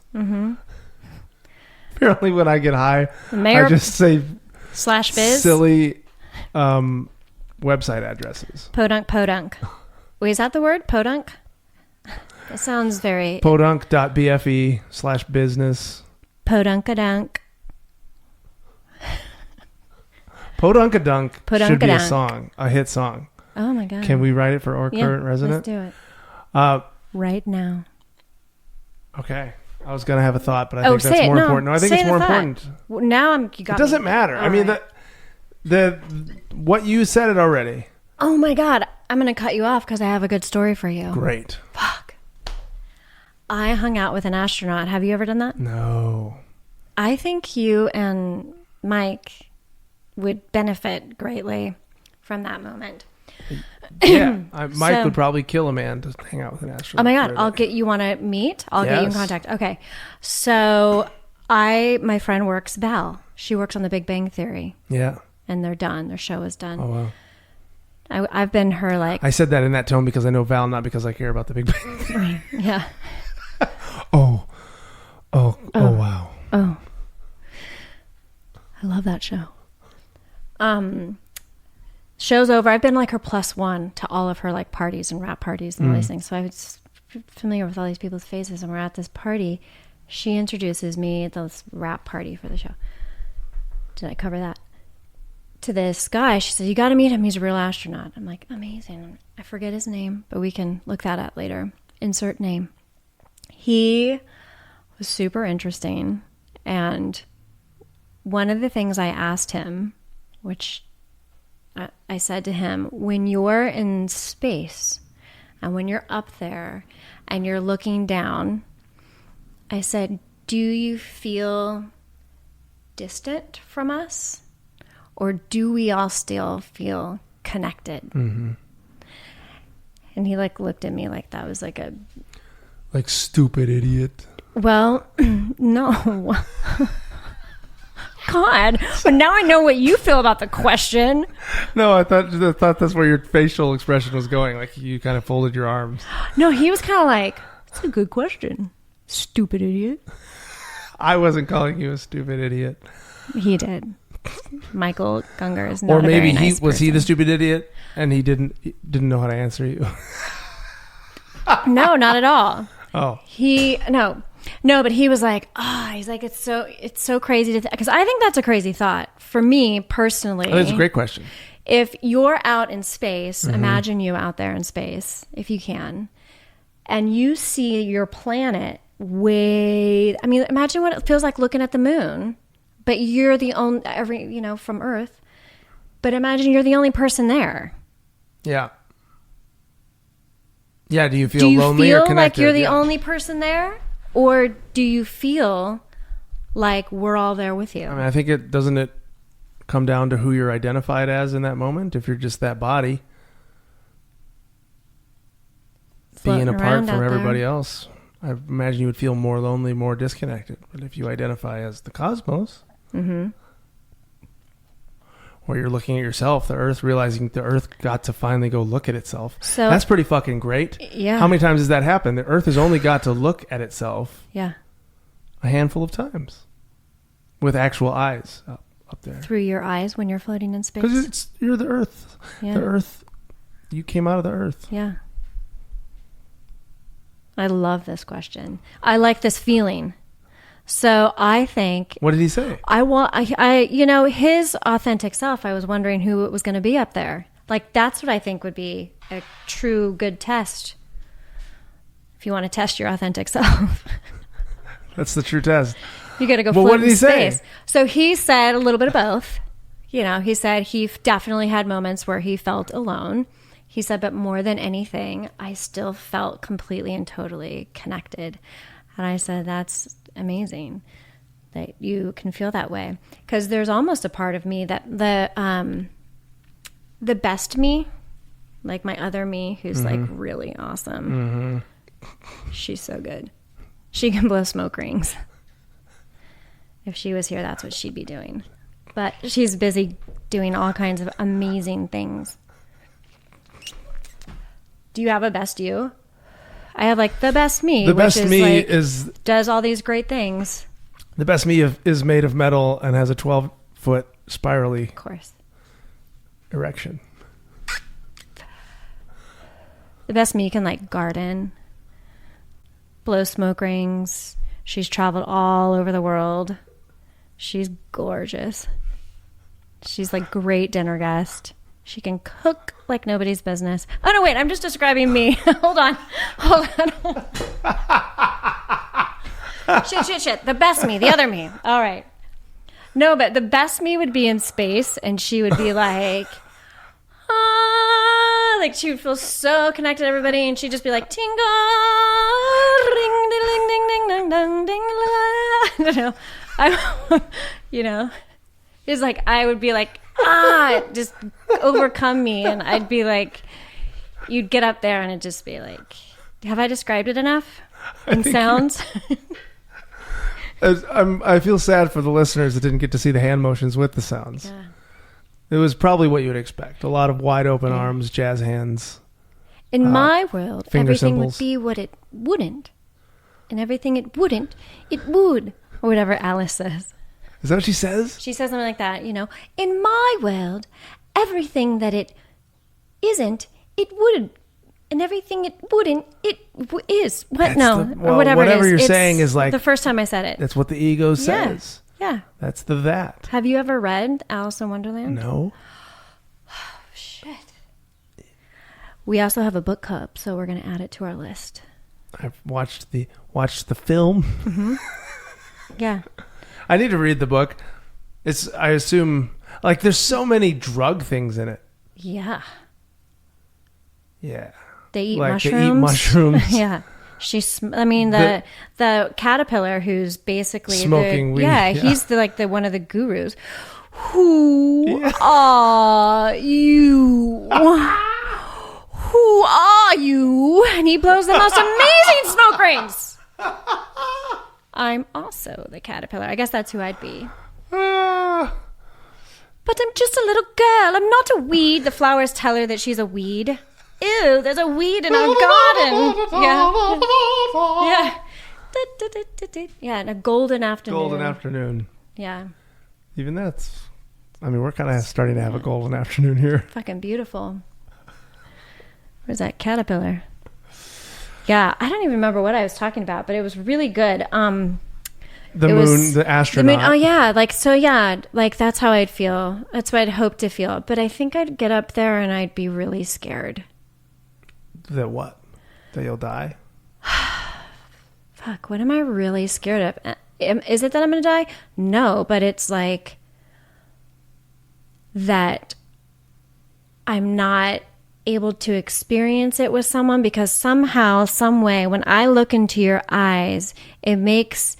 Apparently when I get high, Mayor I just say /biz. silly website addresses. Podunk. Wait, is that the word? Podunk? That sounds very... Podunk.bfe/business. Podunkadunk. Podunkadunk should be a Podunkadunk. song, a hit song. Oh my God. Can we write it for our current resident? Let's do it. Right now. Okay. I was going to have a thought, but I think that's more important. No, I think it's more important. Well, now you got It doesn't me. matter. All I mean, right. what you said it already. Oh my God. I'm going to cut you off because I have a good story for you. Great. Fuck. I hung out with an astronaut. Have you ever done that? No. I think you and Mike would benefit greatly from that moment. Yeah. Mike So- would probably kill a man to hang out with an astronaut. Oh my God. You want to meet? I'll get you in Yes. contact. Okay. So my friend works, Val. She works on the Big Bang Theory Yeah. and they're done. Their show is done. Oh, wow. I've been her like, I said that in that tone because I know Val, not because I care about the Big Bang. yeah. Oh, wow. Oh, I love that show. Show's over. I've been like her +1 to all of her like parties and rap parties and all these things. So I was familiar with all these people's faces. And we're at this party. She introduces me at this rap party for the show. Did I cover that? To this guy. She said, you got to meet him. He's a real astronaut. I'm like, amazing. I forget his name, but we can look that up later. Insert name. He was super interesting. And one of the things I asked him, which I said to him, when you're in space and when you're up there and you're looking down, I said, do you feel distant from us or do we all still feel connected? Mm-hmm. And he like looked at me like that was like a... Like stupid idiot. Well, no. God, but now I know what you feel about the question. No, I thought that's where your facial expression was going. Like you kind of folded your arms. No, he was kind of like, that's a good question. Stupid idiot. I wasn't calling you a stupid idiot. He did. Michael Gungor is not Or a very maybe nice was he the person. stupid idiot and he didn't know how to answer you. No, not at all. Oh, No, but he was like, he's like, it's so crazy to because I think that's a crazy thought for me personally. that's a great question. If you're out in space, Mm-hmm. imagine you out there in space, if you can, and you see your planet imagine what it feels like looking at the moon, but you're the only, from Earth, but imagine you're the only person there. Yeah. Yeah, do you feel lonely or feel connected? like you're the Yeah. only person there? Or do you feel like we're all there with you? I mean, I think it doesn't come down to who you're identified as in that moment. If you're just that body being Floating apart around from out everybody there. else, I imagine you would feel more lonely, more disconnected. But if you identify as the cosmos, or you're looking at yourself, the Earth, realizing the Earth got to finally go look at itself, So- that's pretty fucking great. Yeah. How many times has that happened? The Earth has only got to look at itself Yeah. a handful of times with actual eyes up there. Through your eyes when you're floating in space. Because you're the Earth. Yeah. The Earth. You came out of the Earth. Yeah. I love this question. I like this feeling. So I think What did he say? his authentic self, I was wondering who it was going to be up there. Like, that's what I think would be a true good test. If you want to test your authentic self, That's the true test. you got to go Well, float what did in he say? space. So he said a little bit of both. He said he definitely had moments where he felt alone. He said, but more than anything, I still felt completely and totally connected. And I said, that's amazing that you can feel that way. Because there's almost a part of me that the best me, like my other me, who's like really awesome. She's so good. She can blow smoke rings. If she was here, that's what she'd be doing. But she's busy doing all kinds of amazing things. Do you have a best you? I have like the best me. The best which is me like, is does all these great things. the best me is made of metal and has a 12-foot spirally Of course. erection. The best me can like garden, blow smoke rings. She's traveled all over the world. She's gorgeous. She's like great dinner guest. She can cook like nobody's business. Oh no, wait, I'm just describing me. Hold on. Shit. The best me, the other me. All right. No, but the best me would be in space and she would be like she would feel so connected to everybody, and she'd just be like, tingle, ring, ding, ding, ding, ding, ding, ding, ding, la. I don't know. It's like I would be like, just overcome me, and I'd be like, you'd get up there, and it'd just be like, have I described it enough in sounds? I feel sad for the listeners that didn't get to see the hand motions with the sounds. Yeah. It was probably what you would expect. A lot of wide open arms, jazz hands. In my world, finger everything symbols. would be what it wouldn't. And everything it wouldn't, it would. Or whatever Alice says. Is that what she says? She says something like that, In my world, everything that it isn't, it wouldn't. And everything it wouldn't, it is. What? That's Or whatever it is. you're It's saying is like... the first time I said it. That's what the ego says. Yeah. That's the that. Have you ever read Alice in Wonderland? No. Shit. We also have a book club, so we're going to add it to our list. I've watched the film. Yeah. I need to read the book. I assume, like, there's so many drug things in it. Yeah. Yeah. They eat Like, mushrooms. they eat mushrooms. Yeah. The caterpillar who's basically Smoking weed. Yeah, Yeah. he's the one of the gurus. Who are you? Who are you? And he blows the most amazing smoke rings. I'm also the caterpillar. I guess that's who I'd be. Ah. But I'm just a little girl. I'm not a weed. The flowers tell her that she's a weed. Ew, there's a weed in our garden. Yeah. Yeah. Yeah, and a golden afternoon. Golden afternoon. Yeah. Even that's I mean, we're kind of starting to have a golden afternoon here. Fucking beautiful. Where's that caterpillar? Yeah, I don't even remember what I was talking about, but it was really good. The astronaut. Oh yeah, like that's how I'd feel. That's what I'd hope to feel. But I think I'd get up there and I'd be really scared. That what? That you'll die? Fuck, what am I really scared of? Is it that I'm gonna die? No, but it's like that I'm not able to experience it with someone because somehow, some way, when I look into your eyes, it makes,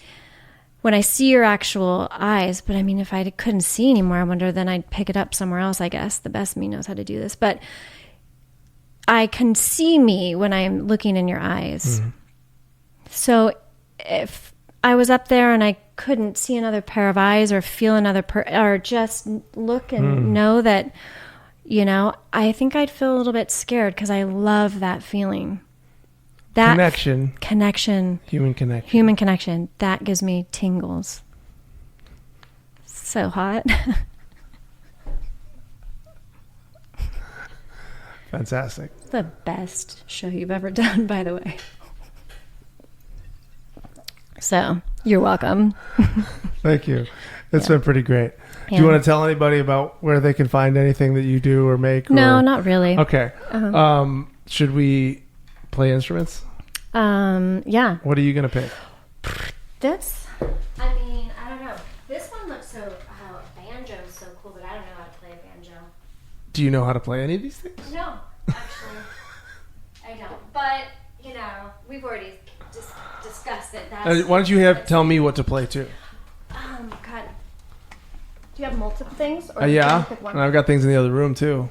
when I see your actual eyes, but I mean, if I couldn't see anymore, I wonder, then I'd pick it up somewhere else, I guess. The best me knows how to do this. But I can see me when I'm looking in your eyes. Mm-hmm. So if I was up there and I couldn't see another pair of eyes or feel another or just look and know that, you know, I think I'd feel a little bit scared because I love that feeling. That connection. Human connection. That gives me tingles. So hot. Fantastic. It's the best show you've ever done, by the way. So, you're welcome. Thank you. It's been pretty great. Yeah. Do you want to tell anybody about where they can find anything that you do or make? No, not really. Okay. Uh-huh. Should we play instruments? Yeah. What are you going to pick? This? I mean, I don't know. This one looks so, banjo's so cool, but I don't know how to play a banjo. Do you know how to play any of these things? No, actually. I don't. But, you know, we've already discussed it. Why don't you tell me what to play too? God. Do you have multiple things? Or yeah, and I've got things in the other room too.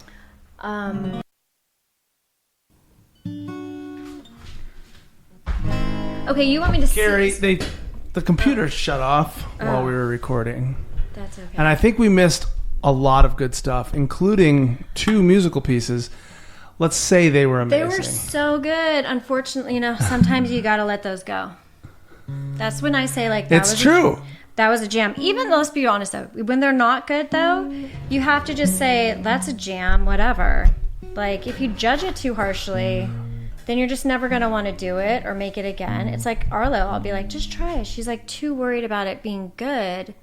Okay, you want me to Carrie, the computer shut off while we were recording. That's okay. And I think we missed a lot of good stuff, including 2 musical pieces. Let's say they were amazing. They were so good. Unfortunately, you know, sometimes you got to let those go. That's when I say, like, that it's true. That was a jam. Even though, let's be honest, though, when they're not good, though, you have to just say, that's a jam, whatever. Like, if you judge it too harshly, then you're just never going to want to do it or make it again. It's like Arlo. I'll be like, just try it. She's, like, too worried about it being good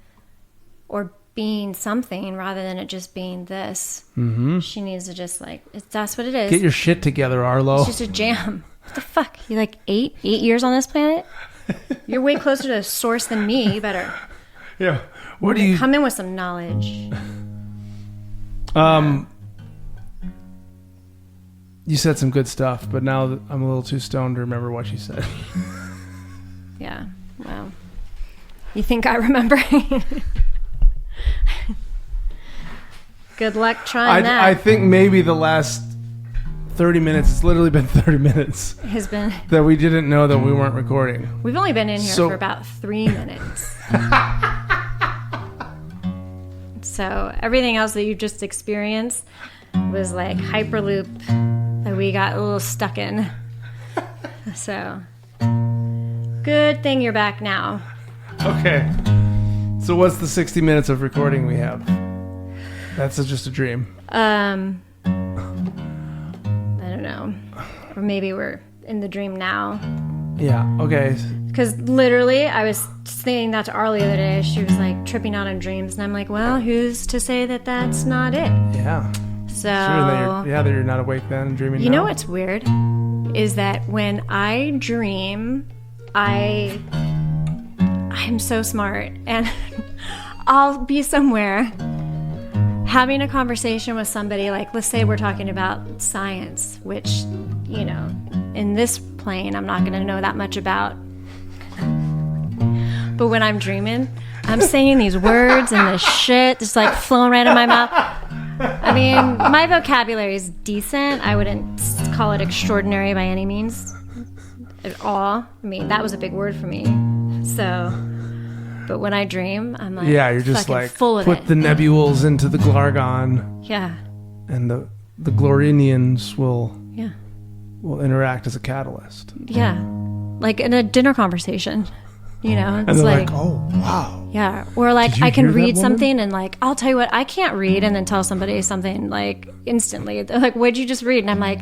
or being something rather than it just being this. Mm-hmm. She needs to just, like, that's what it is. Get your shit together, Arlo. It's just a jam. What the fuck? You like 8 years on this planet? You're way closer to the source than me. You better. Yeah. What do you come in with some knowledge? You said some good stuff, but now I'm a little too stoned to remember what you said. Yeah. Well, you think I remember? Good luck trying that. I think maybe the last 30 minutes, it's literally been 30 minutes, has been that we didn't know that we weren't recording. We've only been in here for about 3 minutes. So everything else that you just experienced was like Hyperloop that we got a little stuck in. So good thing you're back now. Okay. So what's the 60 minutes of recording we have? That's just a dream. I don't know. Or maybe we're in the dream now. Yeah, okay. Because literally, I was saying that to Arlie the other day. She was like tripping out on dreams. And I'm like, well, who's to say that that's not it? Yeah. So. Sure, that you're not awake then and dreaming now. You know what's weird? Is that when I dream, I'm so smart. And I'll be somewhere having a conversation with somebody, like, let's say we're talking about science, which, you know, in this plane, I'm not going to know that much about. But when I'm dreaming, I'm saying these words and this shit just like flowing right in my mouth. I mean, my vocabulary is decent. I wouldn't call it extraordinary by any means at all. I mean, that was a big word for me. So, but when I dream, I'm like, yeah, you're just like, full of put the nebules into the Glargon. Yeah. And the Glorinians will interact as a catalyst. Yeah. Like in a dinner conversation. You know, And it's they're like, like, oh, wow. yeah. Or like, Did you I can hear that, read woman? something and like, I'll tell you what, I can't read and then tell somebody something like instantly. They're like, what'd you just read? And I'm like,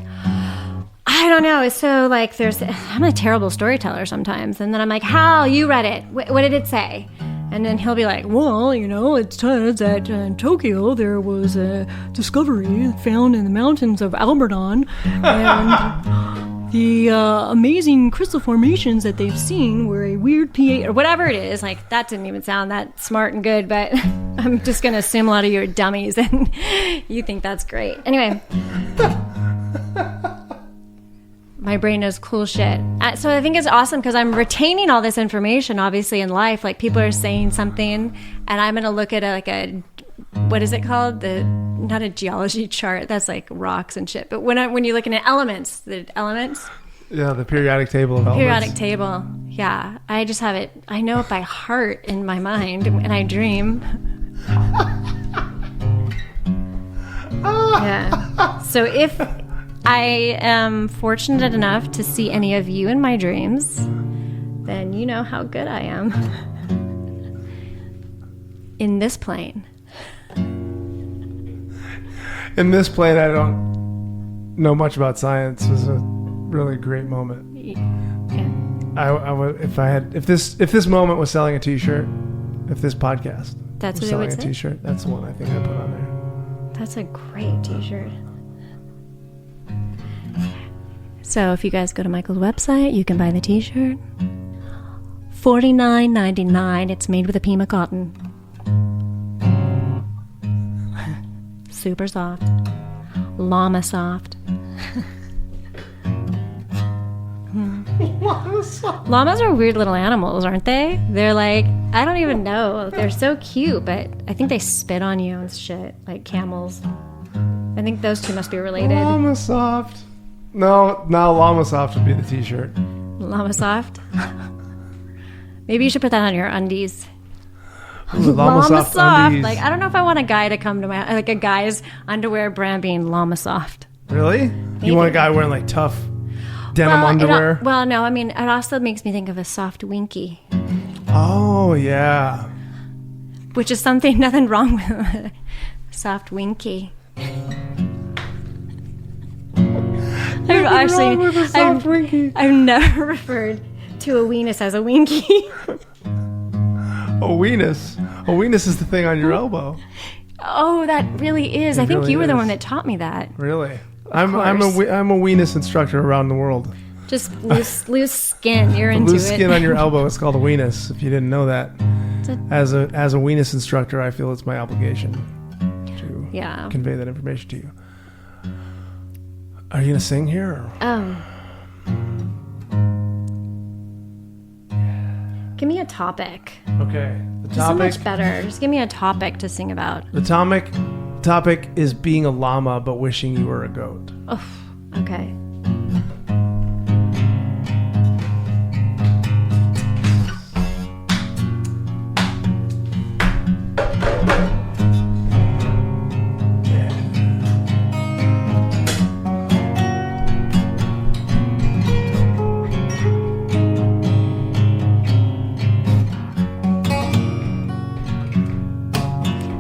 I don't know. It's so like, I'm a terrible storyteller sometimes. And then I'm like, Hal, you read it. What did it say? And then he'll be like, well, you know, it says that in Tokyo there was a discovery found in the mountains of Alberton. And the amazing crystal formations that they've seen were a weird pH or whatever it is. Like, that didn't even sound that smart and good, but I'm just going to assume a lot of you are dummies and you think that's great. Anyway. My brain knows cool shit. So I think it's awesome because I'm retaining all this information, obviously, in life. Like, people are saying something, and I'm going to look at what is it called? Not a geology chart. That's like rocks and shit. But when you're looking at elements, the elements. Yeah, the periodic table of elements. Periodic table. Yeah. I just have it. I know it by heart in my mind, and I dream. Yeah. So if I am fortunate enough to see any of you in my dreams, then you know how good I am in this plane. In this plane, I don't know much about science. It was a really great moment. Yeah. I would, if this moment was selling a T-shirt, if this podcast That's was what selling it would a say? T-shirt, that's the one I think I put on there. That's a great t-shirt. So if you guys go to Michael's website, you can buy the t-shirt. $49.99. It's made with a Pima cotton. Super soft. Llama soft. Llamas are weird little animals, aren't they? They're like, I don't even know. They're so cute, but I think they spit on you and shit, like camels. I think those two must be related. Llama soft. No, Llama soft would be the T-shirt. Llama soft? Maybe you should put that on your undies. Ooh, Llama soft undies. Like, I don't know if I want a guy to come to my, like a guy's underwear brand being Llama soft. Really? You want a guy wearing like tough denim underwear? No, I mean, it also makes me think of a soft winky, Oh yeah. which is nothing wrong with a soft winky. wrong with a soft winky. I've never referred to a weenus as a winky. A weenus. A weenus is the thing on your elbow. Oh, that really is. I think really you were the is. one that taught me that. Really? I'm a course. weenus instructor around the world. Just loose skin. You're The into loose it. skin on your elbow is called a weenus. If you didn't know that, It's a- as a weenus instructor, I feel it's my obligation to Yeah. convey that information to you. Are you gonna sing here? Or? Oh. Give me a topic. Okay. The Just so topic. much better. Just give me a topic to sing about. The topic is being a llama but wishing you were a goat. Oh, okay.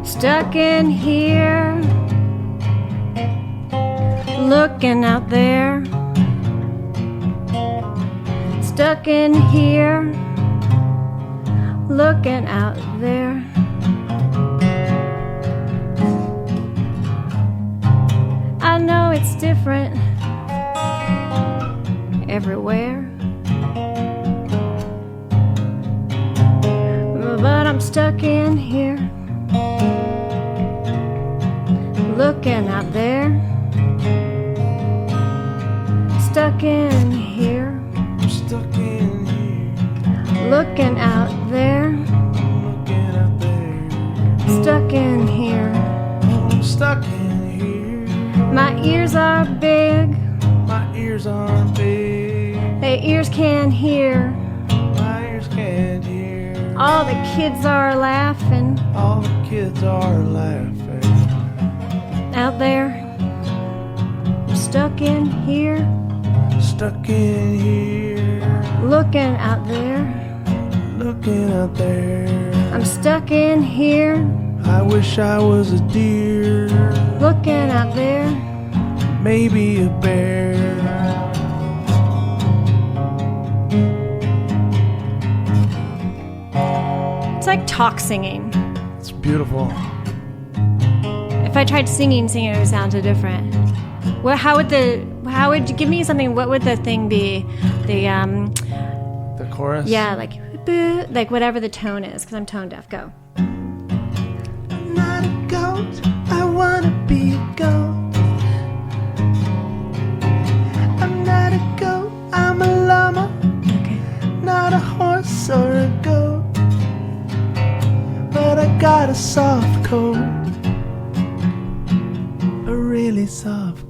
Stuck in here, looking out there. Stuck in here, looking out there. I know it's different everywhere, but I'm stuck in here, looking out there. Stuck in here, Stuck in here, looking out there. looking out there. Stuck in here. I'm stuck in here. My ears are big, My ears are big. their ears can hear. My ears can't hear. All the kids are laughing All the kids are laughing. out there. Stuck in here, Stuck in here, looking out there. looking out there. I'm stuck in here, I wish I was a deer, looking out there. maybe a bear. It's like talk singing. It's beautiful. If I tried singing it would sound so different. Well, how would you give me something? What would the thing be? The chorus? Yeah, like whatever the tone is, because I'm tone deaf. Go. I'm not a goat, I wanna be a goat. I'm not a goat, I'm a llama. Okay. Not a horse or a goat, but I got a soft coat. A really soft